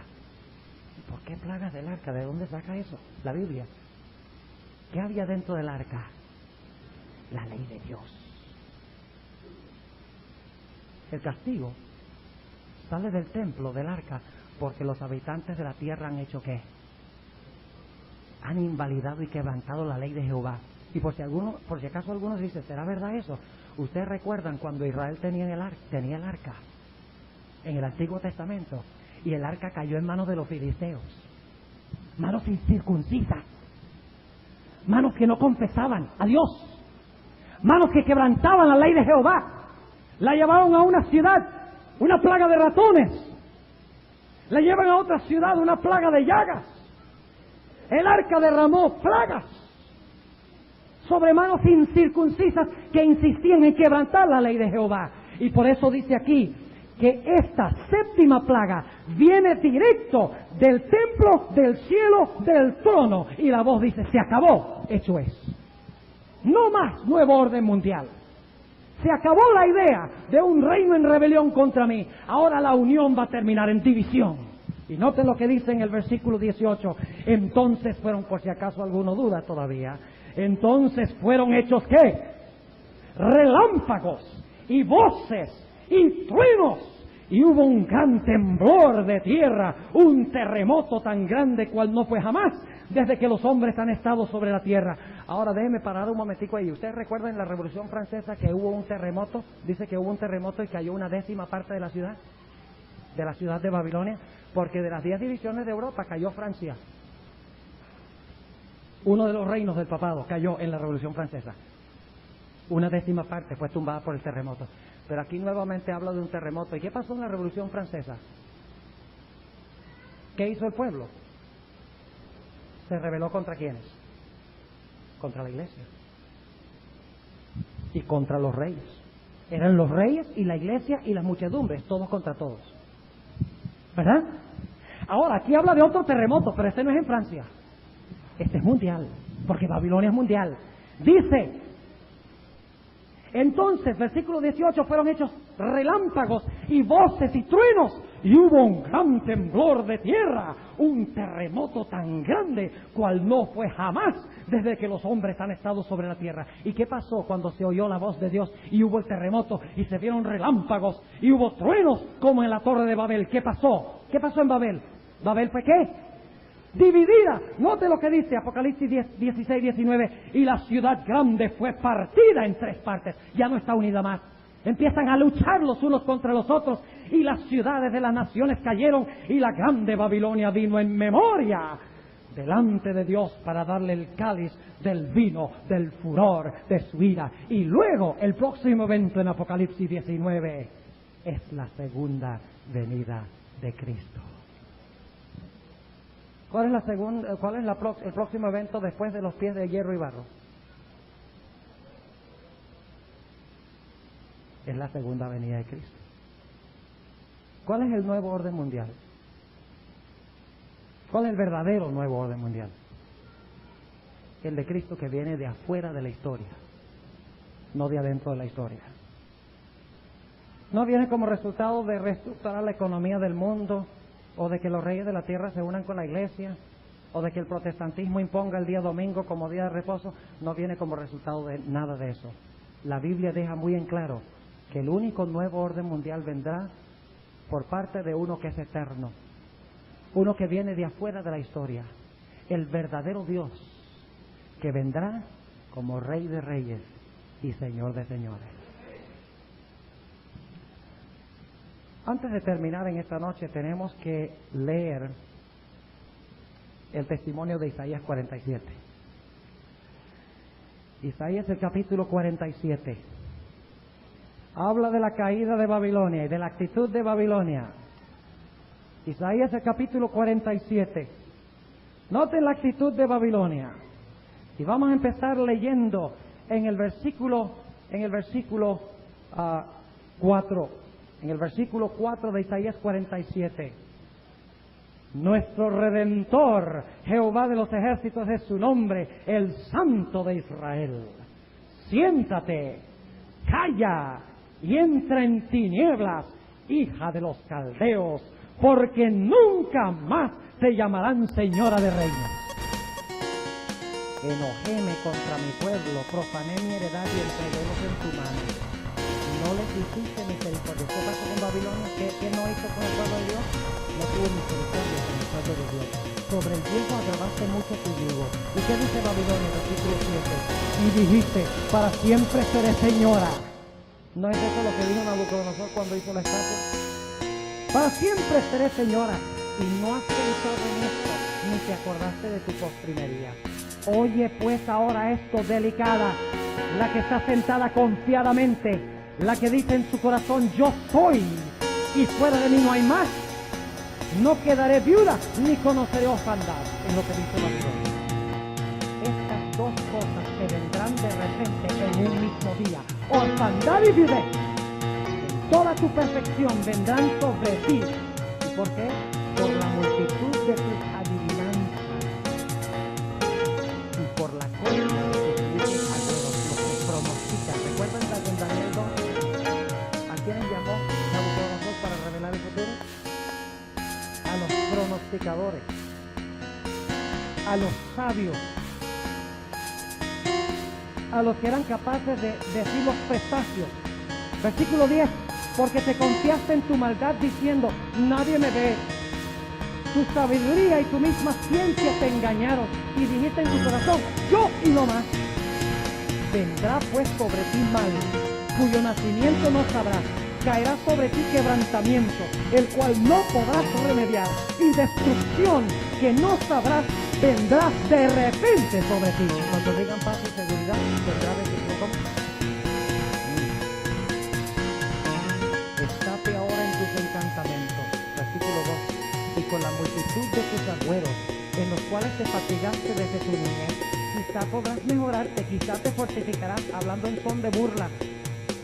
¿Y por qué plagas del arca? ¿De dónde saca eso? La Biblia. ¿Qué había dentro del arca? La ley de Dios. El castigo sale del templo, del arca, porque los habitantes de la tierra han hecho ¿qué? Han invalidado y quebrantado la ley de Jehová. Y por si acaso algunos dicen, ¿será verdad eso? Ustedes recuerdan cuando Israel tenía el arca en el Antiguo Testamento, y el arca cayó en manos de los filisteos, manos incircuncisas, manos que no confesaban a Dios, manos que quebrantaban la ley de Jehová. La llevaron a una ciudad, una plaga de ratones. La llevan a otra ciudad, una plaga de llagas. El arca derramó plagas sobre manos incircuncisas que insistían en quebrantar la ley de Jehová. Y por eso dice aquí que esta séptima plaga viene directo del templo, del cielo, del trono. Y la voz dice, se acabó, hecho es. No más nuevo orden mundial. Se acabó la idea de un reino en rebelión contra mí. Ahora la unión va a terminar en división. Y noten lo que dice en el versículo 18. Entonces fueron, por si acaso alguno duda todavía, entonces fueron hechos ¿qué? Relámpagos y voces y truenos. Y hubo un gran temblor de tierra, un terremoto tan grande cual no fue jamás desde que los hombres han estado sobre la tierra. Ahora déjenme parar un momentico ahí. ¿Ustedes recuerdan en la Revolución Francesa que hubo un terremoto? Dice que hubo un terremoto y cayó una décima parte de la ciudad de Babilonia, porque de las 10 divisiones de Europa cayó Francia. Uno de los reinos del papado cayó en la Revolución Francesa. Una décima parte fue tumbada por el terremoto. Pero aquí nuevamente habla de un terremoto. ¿Y qué pasó en la Revolución Francesa? ¿Qué hizo el pueblo? ¿Se rebeló contra quiénes? Contra la iglesia. Y contra los reyes. Eran los reyes y la iglesia y las muchedumbres, todos contra todos. ¿Verdad? Ahora, aquí habla de otro terremoto, pero este no es en Francia. Este es mundial, porque Babilonia es mundial. Dice, Entonces, versículo 18, fueron hechos relámpagos y voces y truenos, y hubo un gran temblor de tierra, un terremoto tan grande, cual no fue jamás desde que los hombres han estado sobre la tierra. ¿Y qué pasó cuando se oyó la voz de Dios y hubo el terremoto y se vieron relámpagos y hubo truenos como en la torre de Babel? ¿Qué pasó? ¿Qué pasó en Babel? ¿Babel fue qué? Dividida. Note lo que dice Apocalipsis 16, 19. Y la ciudad grande fue partida en 3 partes. Ya no está unida más. Empiezan a luchar los unos contra los otros. Y las ciudades de las naciones cayeron. Y la grande Babilonia vino en memoria delante de Dios para darle el cáliz del vino, del furor de su ira. Y luego el próximo evento en Apocalipsis 19 es la segunda venida de Cristo. ¿Cuál es el próximo evento después de los pies de hierro y barro? Es la segunda venida de Cristo. ¿Cuál es el nuevo orden mundial? ¿Cuál es el verdadero nuevo orden mundial? El de Cristo, que viene de afuera de la historia, no de adentro de la historia. No viene como resultado de reestructurar la economía del mundo, o de que los reyes de la tierra se unan con la iglesia, o de que el protestantismo imponga el día domingo como día de reposo. No viene como resultado de nada de eso. La Biblia deja muy en claro que el único nuevo orden mundial vendrá por parte de uno que es eterno, uno que viene de afuera de la historia, el verdadero Dios, que vendrá como Rey de Reyes y Señor de Señores. Antes de terminar en esta noche, tenemos que leer el testimonio de Isaías 47. Isaías, el capítulo 47, habla de la caída de Babilonia y de la actitud de Babilonia. Isaías, el capítulo 47. Noten la actitud de Babilonia. Y vamos a empezar leyendo en el versículo 4. En el versículo 4 de Isaías 47. Nuestro Redentor, Jehová de los ejércitos es su nombre, el Santo de Israel. Siéntate, calla y entra en tinieblas, hija de los caldeos, porque nunca más te llamarán señora de reinos. Enojéme contra mi pueblo, profané mi heredad y entreguélos en tu mano. No les hiciste misericordia. ¿Qué pasó con Babilonia? ¿Qué no hizo con el pueblo de Dios? No tuvo misericordia con el pueblo de Dios. Sobre el viejo agravaste mucho tu yugo. ¿Y qué dice Babilonia? Versículo 7. Y dijiste, para siempre seré señora. ¿No es eso lo que dijo Nabucodonosor cuando hizo la estatua? Para siempre seré señora. Y no has pensado en esto, ni te acordaste de tu postrimería. Oye pues ahora esto, delicada, la que está sentada confiadamente, la que dice en su corazón, yo soy, y fuera de mí no hay más. No quedaré viuda, ni conoceré orfandad. Es lo que dice Babilonia. Estas dos cosas que vendrán de repente en un mismo día, orfandad y viudez, en toda tu perfección vendrán sobre ti. ¿Y por qué? Por la multitud de tus adivinanzas y por la cosa de tus agüeros, los que pronostican. ¿Recuerdan en Daniel 2? ¿A quiénes llamó Nabucodonosor para revelar el futuro? A los pronosticadores, a los sabios, a los que eran capaces de decir los presagios. Versículo 10. Porque te confiaste en tu maldad diciendo, nadie me ve. Tu sabiduría y tu misma ciencia te engañaron, y dijiste en tu corazón, yo y no más. Vendrá pues sobre ti mal, cuyo nacimiento no sabrás. Caerá sobre ti quebrantamiento, el cual no podrás remediar, y destrucción que no sabrás vendrá de repente sobre ti. Cuando digan paz y seguridad, vendrá bendición. Estate ahora en tus encantamentos. Versículo 2. Y con la multitud de tus agüeros, en los cuales te fatigaste desde tu niñez, quizá podrás mejorarte, quizá te fortificarás, hablando en son de burla.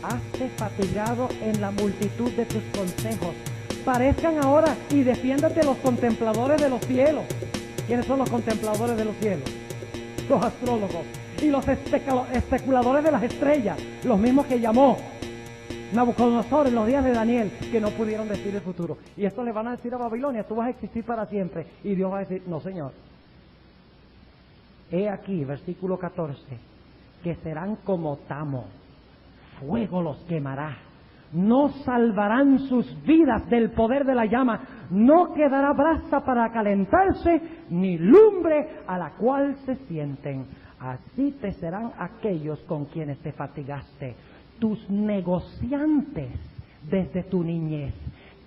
Hazte fatigado en la multitud de tus consejos. Parezcan ahora y defiéndate los contempladores de los cielos. ¿Quiénes son los contempladores de los cielos? Los astrólogos. y los especuladores de las estrellas, los mismos que llamó Nabucodonosor en los días de Daniel, que no pudieron decir el futuro. Y esto le van a decir a Babilonia: tú vas a existir para siempre. Y Dios va a decir: no, señor. He aquí, versículo 14, que serán como tamo, fuego los quemará, no salvarán sus vidas del poder de la llama, no quedará brasa para calentarse, ni lumbre a la cual se sienten. Así te serán aquellos con quienes te fatigaste, tus negociantes desde tu niñez.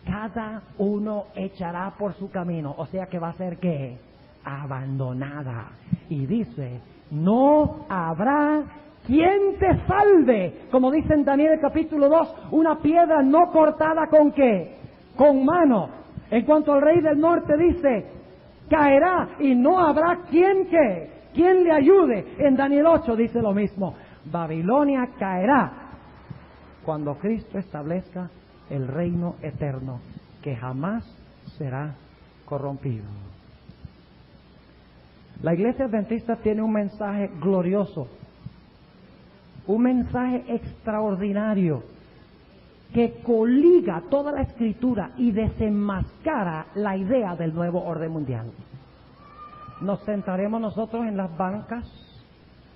Cada uno echará por su camino, o sea que va a ser ¿qué? Abandonada. Y dice: no habrá quien te salve, como dice en Daniel capítulo 2, una piedra no cortada ¿con qué? Con mano. En cuanto al rey del norte dice: caerá y no habrá quien le ayude. En Daniel 8 dice lo mismo: Babilonia caerá cuando Cristo establezca el reino eterno, que jamás será corrompido. La Iglesia Adventista tiene un mensaje glorioso, un mensaje extraordinario, que coliga toda la Escritura y desenmascara la idea del nuevo orden mundial. Nos sentaremos nosotros en las bancas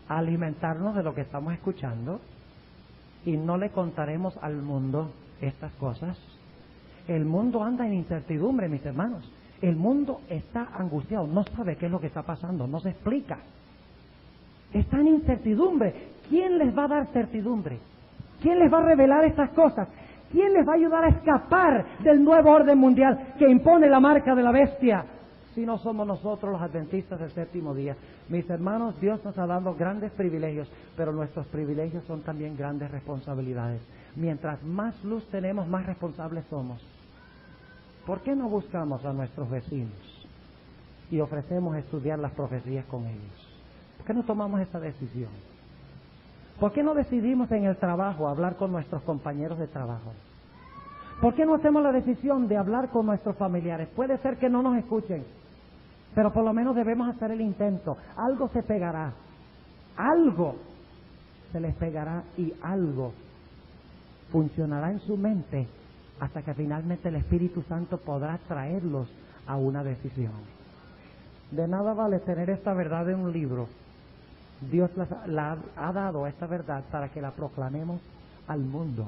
a alimentarnos de lo que estamos escuchando y no le contaremos al mundo estas cosas. El mundo anda en incertidumbre, mis hermanos. El mundo está angustiado, no sabe qué es lo que está pasando, no se explica. Está en incertidumbre. ¿Quién les va a dar certidumbre? ¿Quién les va a revelar estas cosas? ¿Quién les va a ayudar a escapar del nuevo orden mundial que impone la marca de la bestia? Si no somos nosotros los adventistas del séptimo día. Mis hermanos, Dios nos ha dado grandes privilegios, pero nuestros privilegios son también grandes responsabilidades. Mientras más luz tenemos, más responsables somos. ¿Por qué no buscamos a nuestros vecinos y ofrecemos estudiar las profecías con ellos? ¿Por qué no tomamos esa decisión? ¿Por qué no decidimos en el trabajo hablar con nuestros compañeros de trabajo? ¿Por qué no hacemos la decisión de hablar con nuestros familiares? Puede ser que no nos escuchen, pero por lo menos debemos hacer el intento. Algo se pegará, algo se les pegará y algo funcionará en su mente hasta que finalmente el Espíritu Santo podrá traerlos a una decisión. De nada vale tener esta verdad en un libro. Dios la ha dado esta verdad para que la proclamemos al mundo.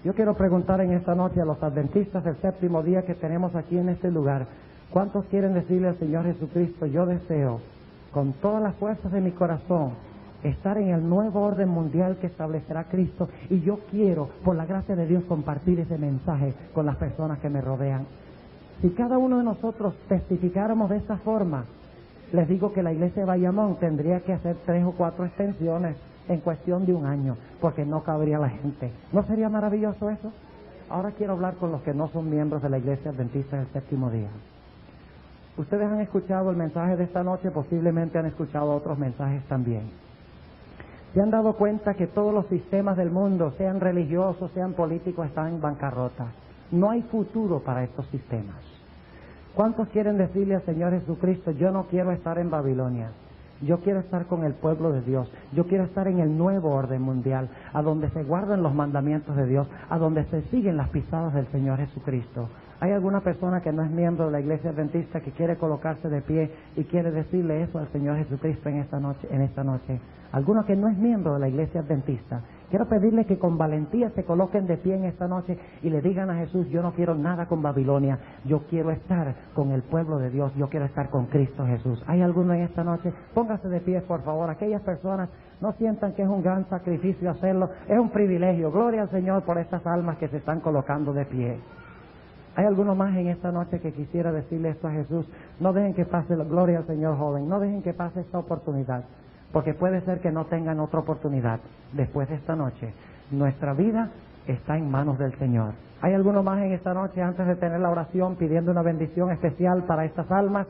Yo quiero preguntar en esta noche a los adventistas del séptimo día que tenemos aquí en este lugar: ¿cuántos quieren decirle al Señor Jesucristo: yo deseo con todas las fuerzas de mi corazón estar en el nuevo orden mundial que establecerá Cristo, y yo quiero, por la gracia de Dios, compartir ese mensaje con las personas que me rodean? Si cada uno de nosotros testificáramos de esta forma, les digo que la iglesia de Bayamón tendría que hacer 3 o 4 extensiones en cuestión de un año, porque no cabría la gente. ¿No sería maravilloso eso? Ahora quiero hablar con los que no son miembros de la Iglesia Adventista del Séptimo Día. Ustedes han escuchado el mensaje de esta noche, posiblemente han escuchado otros mensajes también. ¿Se han dado cuenta que todos los sistemas del mundo, sean religiosos, sean políticos, están en bancarrota? No hay futuro para estos sistemas. ¿Cuántos quieren decirle al Señor Jesucristo: yo no quiero estar en Babilonia, yo quiero estar con el pueblo de Dios, yo quiero estar en el nuevo orden mundial, a donde se guardan los mandamientos de Dios, a donde se siguen las pisadas del Señor Jesucristo? ¿Hay alguna persona que no es miembro de la Iglesia Adventista que quiere colocarse de pie y quiere decirle eso al Señor Jesucristo en esta noche? ¿Alguno que no es miembro de la Iglesia Adventista? Quiero pedirle que con valentía se coloquen de pie en esta noche y le digan a Jesús: yo no quiero nada con Babilonia, yo quiero estar con el pueblo de Dios, yo quiero estar con Cristo Jesús. ¿Hay alguno en esta noche? Póngase de pie, por favor. Aquellas personas, no sientan que es un gran sacrificio hacerlo, es un privilegio. Gloria al Señor por estas almas que se están colocando de pie. ¿Hay alguno más en esta noche que quisiera decirle esto a Jesús? No dejen que pase, gloria al Señor, joven, no dejen que pase esta oportunidad, porque puede ser que no tengan otra oportunidad después de esta noche. Nuestra vida está en manos del Señor. ¿Hay alguno más en esta noche, antes de tener la oración, pidiendo una bendición especial para estas almas?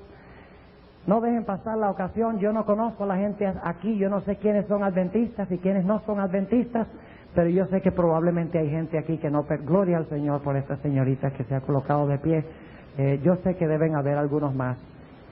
No dejen pasar la ocasión. Yo no conozco a la gente aquí, yo no sé quiénes son adventistas y quiénes no son adventistas, pero yo sé que probablemente hay gente aquí que no... Gloria al Señor por esta señorita que se ha colocado de pie. Yo sé que deben haber algunos más.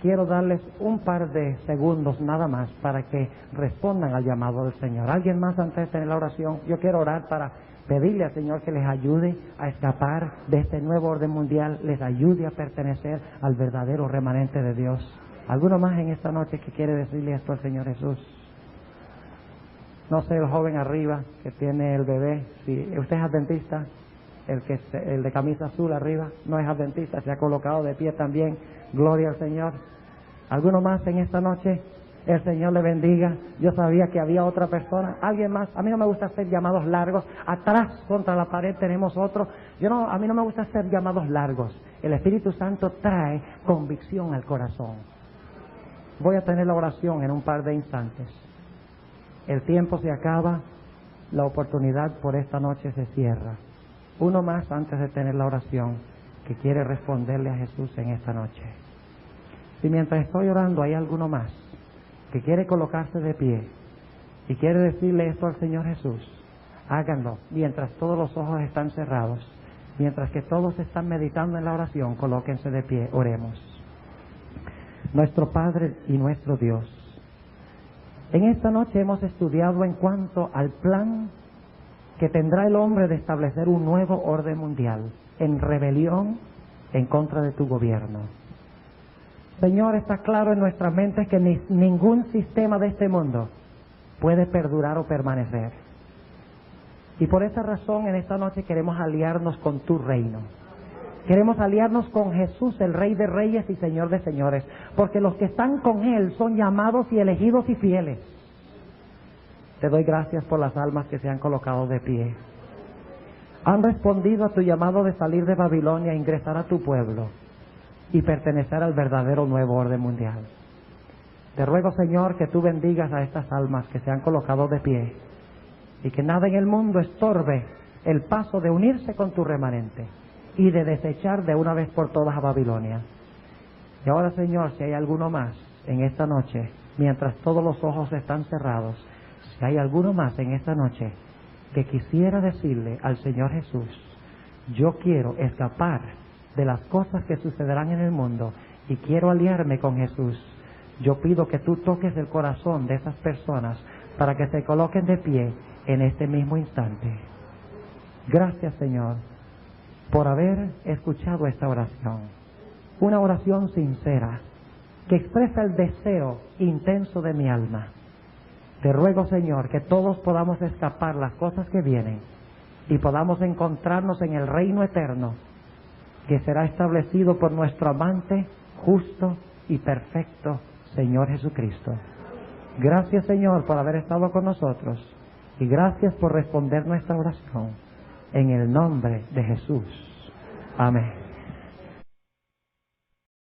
quiero darles un par de segundos nada más para que respondan al llamado del Señor. ¿Alguien más antes de tener la oración? Yo quiero orar para pedirle al Señor que les ayude a escapar de este nuevo orden mundial, les ayude a pertenecer al verdadero remanente de Dios. ¿Alguno más en esta noche que quiere decirle esto al Señor Jesús? No sé, el joven arriba que tiene el bebé, si usted es adventista, el de camisa azul arriba, no es adventista, se ha colocado de pie también, gloria al Señor. ¿Alguno más en esta noche? El Señor le bendiga. Yo sabía que había otra persona. ¿Alguien más? A mí no me gusta hacer llamados largos. Atrás contra la pared tenemos otro. A mí no me gusta hacer llamados largos. El Espíritu Santo trae convicción al corazón. Voy a tener la oración en un par de instantes. El tiempo se acaba, la oportunidad por esta noche se cierra. Uno más antes de tener la oración que quiere responderle a Jesús en esta noche. Si mientras estoy orando hay alguno más que quiere colocarse de pie y quiere decirle esto al Señor Jesús, háganlo mientras todos los ojos están cerrados, mientras que todos están meditando en la oración, colóquense de pie, oremos. Nuestro Padre y nuestro Dios, en esta noche hemos estudiado en cuanto al plan que tendrá el hombre de establecer un nuevo orden mundial en rebelión en contra de tu gobierno. Señor, está claro en nuestras mentes que ningún sistema de este mundo puede perdurar o permanecer. Y por esa razón en esta noche queremos aliarnos con tu reino. Queremos aliarnos con Jesús, el Rey de Reyes y Señor de Señores, porque los que están con Él son llamados y elegidos y fieles. Te doy gracias por las almas que se han colocado de pie. Han respondido a tu llamado de salir de Babilonia e ingresar a tu pueblo y pertenecer al verdadero nuevo orden mundial. Te ruego, Señor, que tú bendigas a estas almas que se han colocado de pie y que nada en el mundo estorbe el paso de unirse con tu remanente y de desechar de una vez por todas a Babilonia. Y ahora, Señor, si hay alguno más en esta noche, mientras todos los ojos están cerrados, si hay alguno más en esta noche que quisiera decirle al Señor Jesús, yo quiero escapar de las cosas que sucederán en el mundo y quiero aliarme con Jesús, yo pido que tú toques el corazón de esas personas para que se coloquen de pie en este mismo instante. Gracias, Señor, por haber escuchado esta oración. Una oración sincera que expresa el deseo intenso de mi alma. Te ruego, Señor, que todos podamos escapar las cosas que vienen y podamos encontrarnos en el reino eterno que será establecido por nuestro amante, justo y perfecto Señor Jesucristo. Gracias, Señor, por haber estado con nosotros y gracias por responder nuestra oración. En el nombre de Jesús. Amén.